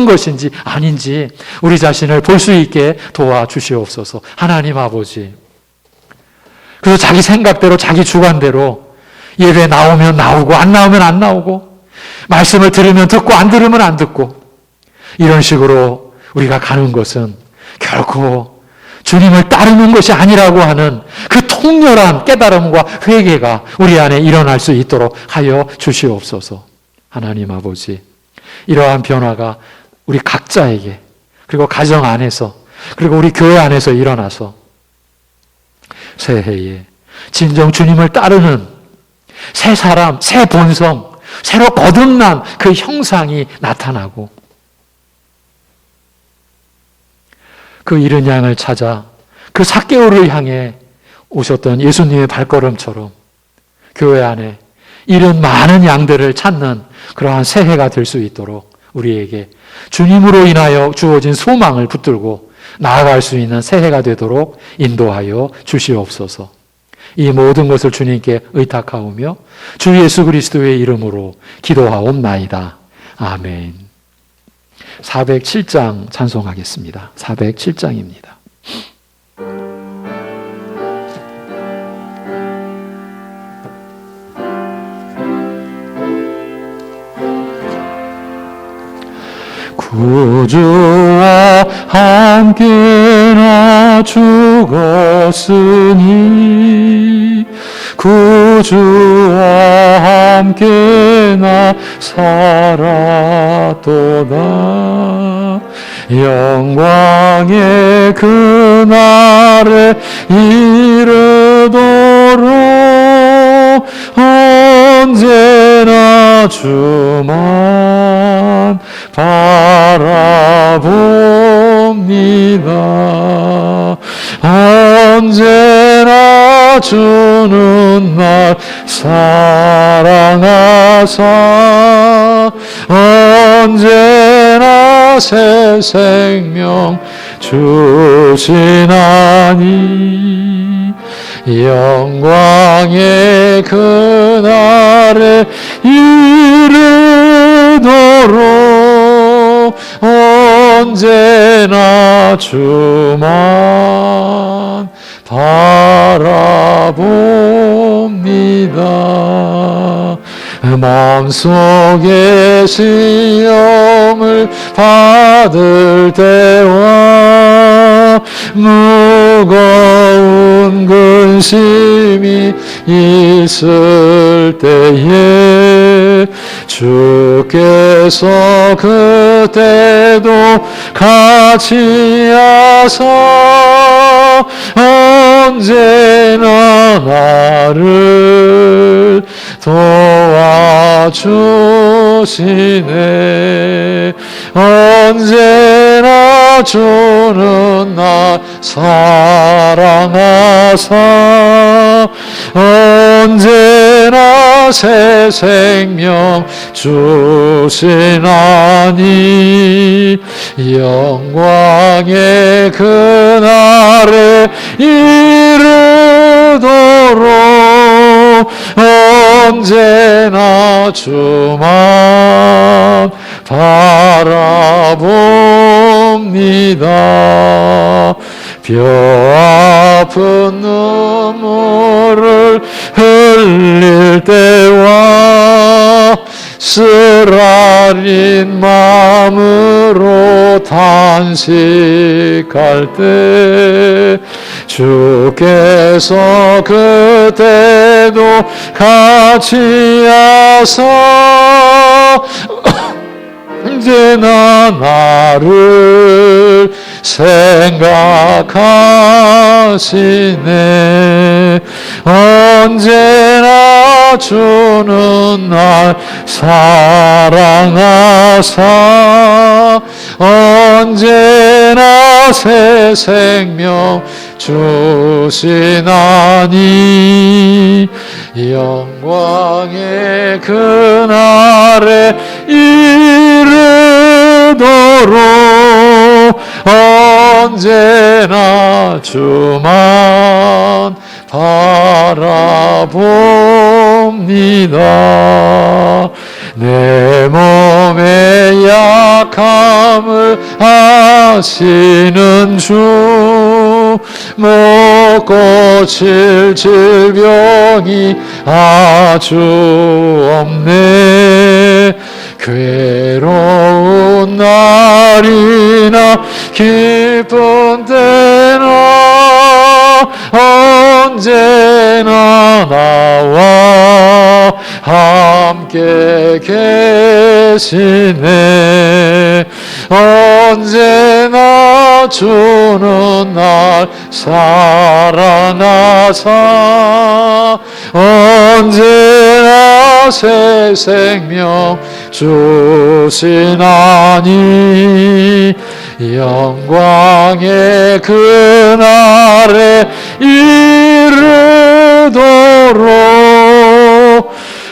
것인지 아닌지 우리 자신을 볼 수 있게 도와주시옵소서. 하나님 아버지, 그래서 자기 생각대로 자기 주관대로 예배 나오면 나오고 안 나오면 안 나오고 말씀을 들으면 듣고 안 들으면 안 듣고 이런 식으로 우리가 가는 것은 결코 주님을 따르는 것이 아니라고 하는 그 통렬한 깨달음과 회개가 우리 안에 일어날 수 있도록 하여 주시옵소서. 하나님 아버지, 이러한 변화가 우리 각자에게 그리고 가정 안에서 그리고 우리 교회 안에서 일어나서 새해에 진정 주님을 따르는 새 사람, 새 본성, 새로 거듭난 그 형상이 나타나고 그 이른 양을 찾아 그 삭개오를 향해 오셨던 예수님의 발걸음처럼 교회 안에 이른 많은 양들을 찾는 그러한 새해가 될 수 있도록 우리에게 주님으로 인하여 주어진 소망을 붙들고 나아갈 수 있는 새해가 되도록 인도하여 주시옵소서. 이 모든 것을 주님께 의탁하오며 주 예수 그리스도의 이름으로 기도하옵나이다. 아멘. 407장 찬송하겠습니다. 407장입니다. 구주와 함께나 죽었으니 구주와 함께나 살았도다. 영광의 그날에 이르도록 언제나 주만 바라봅니다. 언제나 주는 날 사랑하사 언제나 새 생명 주시나니 영광의 그날에 이르도록 언제나 주만 바라봅니다. 마음속에 시험을 받을 때와 무거운 근심이 있을 때에 주께서 그때도 같이 하사 언제나 나를 도와주시네. 언제나 주는 나 사랑하사 언제나 새 생명 주시나니 영광의 그날에 이르도록 언제나 주만 바라봅니다. 뼈아픈 눈물을 흘릴 때와 쓰라린 마음으로 탄식할 때 주께서 그때도 같이 하사 언제나 나를 생각하시네. 언제나 주는 날 사랑하사 언제나 새 생명 주시나니 영광의 그날에 이르도록 언제나 주만 바라봅니다. 내 몸의 약함을 아시는 주 못 고칠 질병이 아주 없네. 괴로운 날이나 기쁜 때나 언제나 나와 함께 계시네. 언제나 주는 날 사랑하사 언제나 새 생명 주시나니 영광의 그날에 이르도록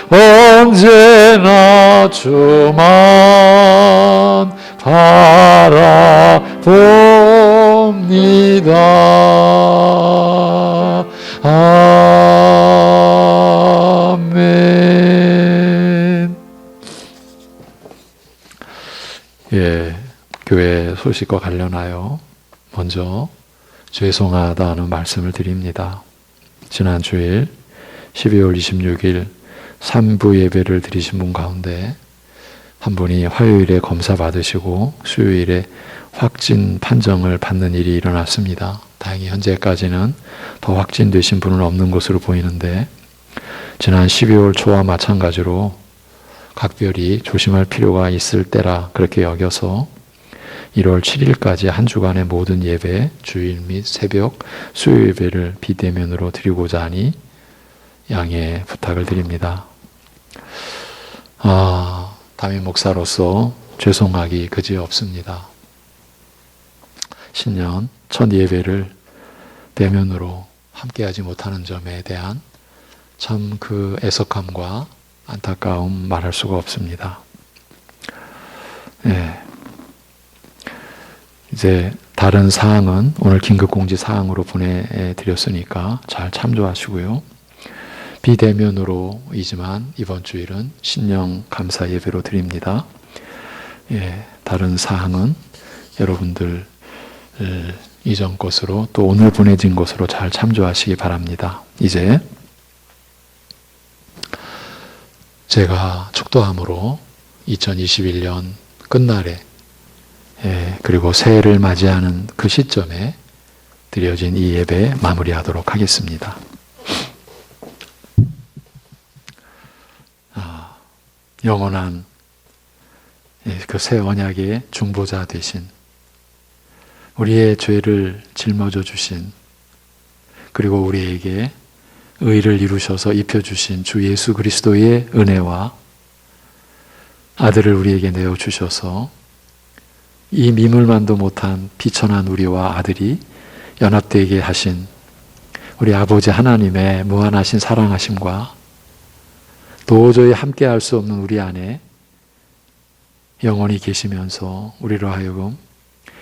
언제나 주만 바라봅니다. 아멘. 예, 교회 소식과 관련하여 먼저 죄송하다는 말씀을 드립니다. 지난 주일 12월 26일 3부 예배를 드리신 분 가운데 한 분이 화요일에 검사 받으시고 수요일에 확진 판정을 받는 일이 일어났습니다. 다행히 현재까지는 더 확진되신 분은 없는 것으로 보이는데 지난 12월 초와 마찬가지로 각별히 조심할 필요가 있을 때라 그렇게 여겨서 1월 7일까지 한 주간의 모든 예배, 주일 및 새벽, 수요 예배를 비대면으로 드리고자 하니 양해 부탁을 드립니다. 담임 목사로서 죄송하기 그지없습니다. 신년 첫 예배를 대면으로 함께하지 못하는 점에 대한 참 그 애석함과 안타까움 말할 수가 없습니다. 이제 다른 사항은 오늘 긴급공지 사항으로 보내드렸으니까 잘 참조하시고요. 비대면으로이지만 이번 주일은 신령 감사 예배로 드립니다. 다른 사항은 여러분들 이전 것으로 또 오늘 보내진 것으로 잘 참조하시기 바랍니다. 이제 제가 축도함으로 2021년 끝날에 그리고 새해를 맞이하는 그 시점에 드려진 이 예배 마무리하도록 하겠습니다. 영원한 그 새 언약의 중보자 되신 우리의 죄를 짊어져 주신 그리고 우리에게 의를 이루셔서 입혀주신 주 예수 그리스도의 은혜와 아들을 우리에게 내어주셔서 이 미물만도 못한 비천한 우리와 아들이 연합되게 하신 우리 아버지 하나님의 무한하신 사랑하심과 도저히 함께할 수 없는 우리 안에 영원히 계시면서 우리로 하여금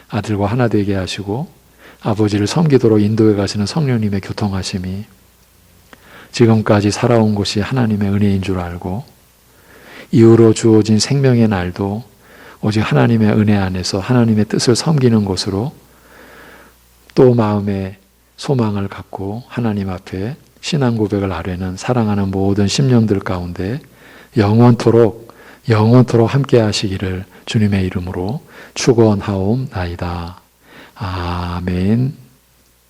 아들과 하나 되게 하시고 아버지를 섬기도록 인도해 가시는 성령님의 교통하심이 지금까지 살아온 것이 하나님의 은혜인 줄 알고 이후로 주어진 생명의 날도 오직 하나님의 은혜 안에서 하나님의 뜻을 섬기는 것으로 또 마음에 소망을 갖고 하나님 앞에 신앙 고백을 아뢰는 사랑하는 모든 심령들 가운데 영원토록 함께 하시기를 주님의 이름으로 축원하옵나이다. 아멘.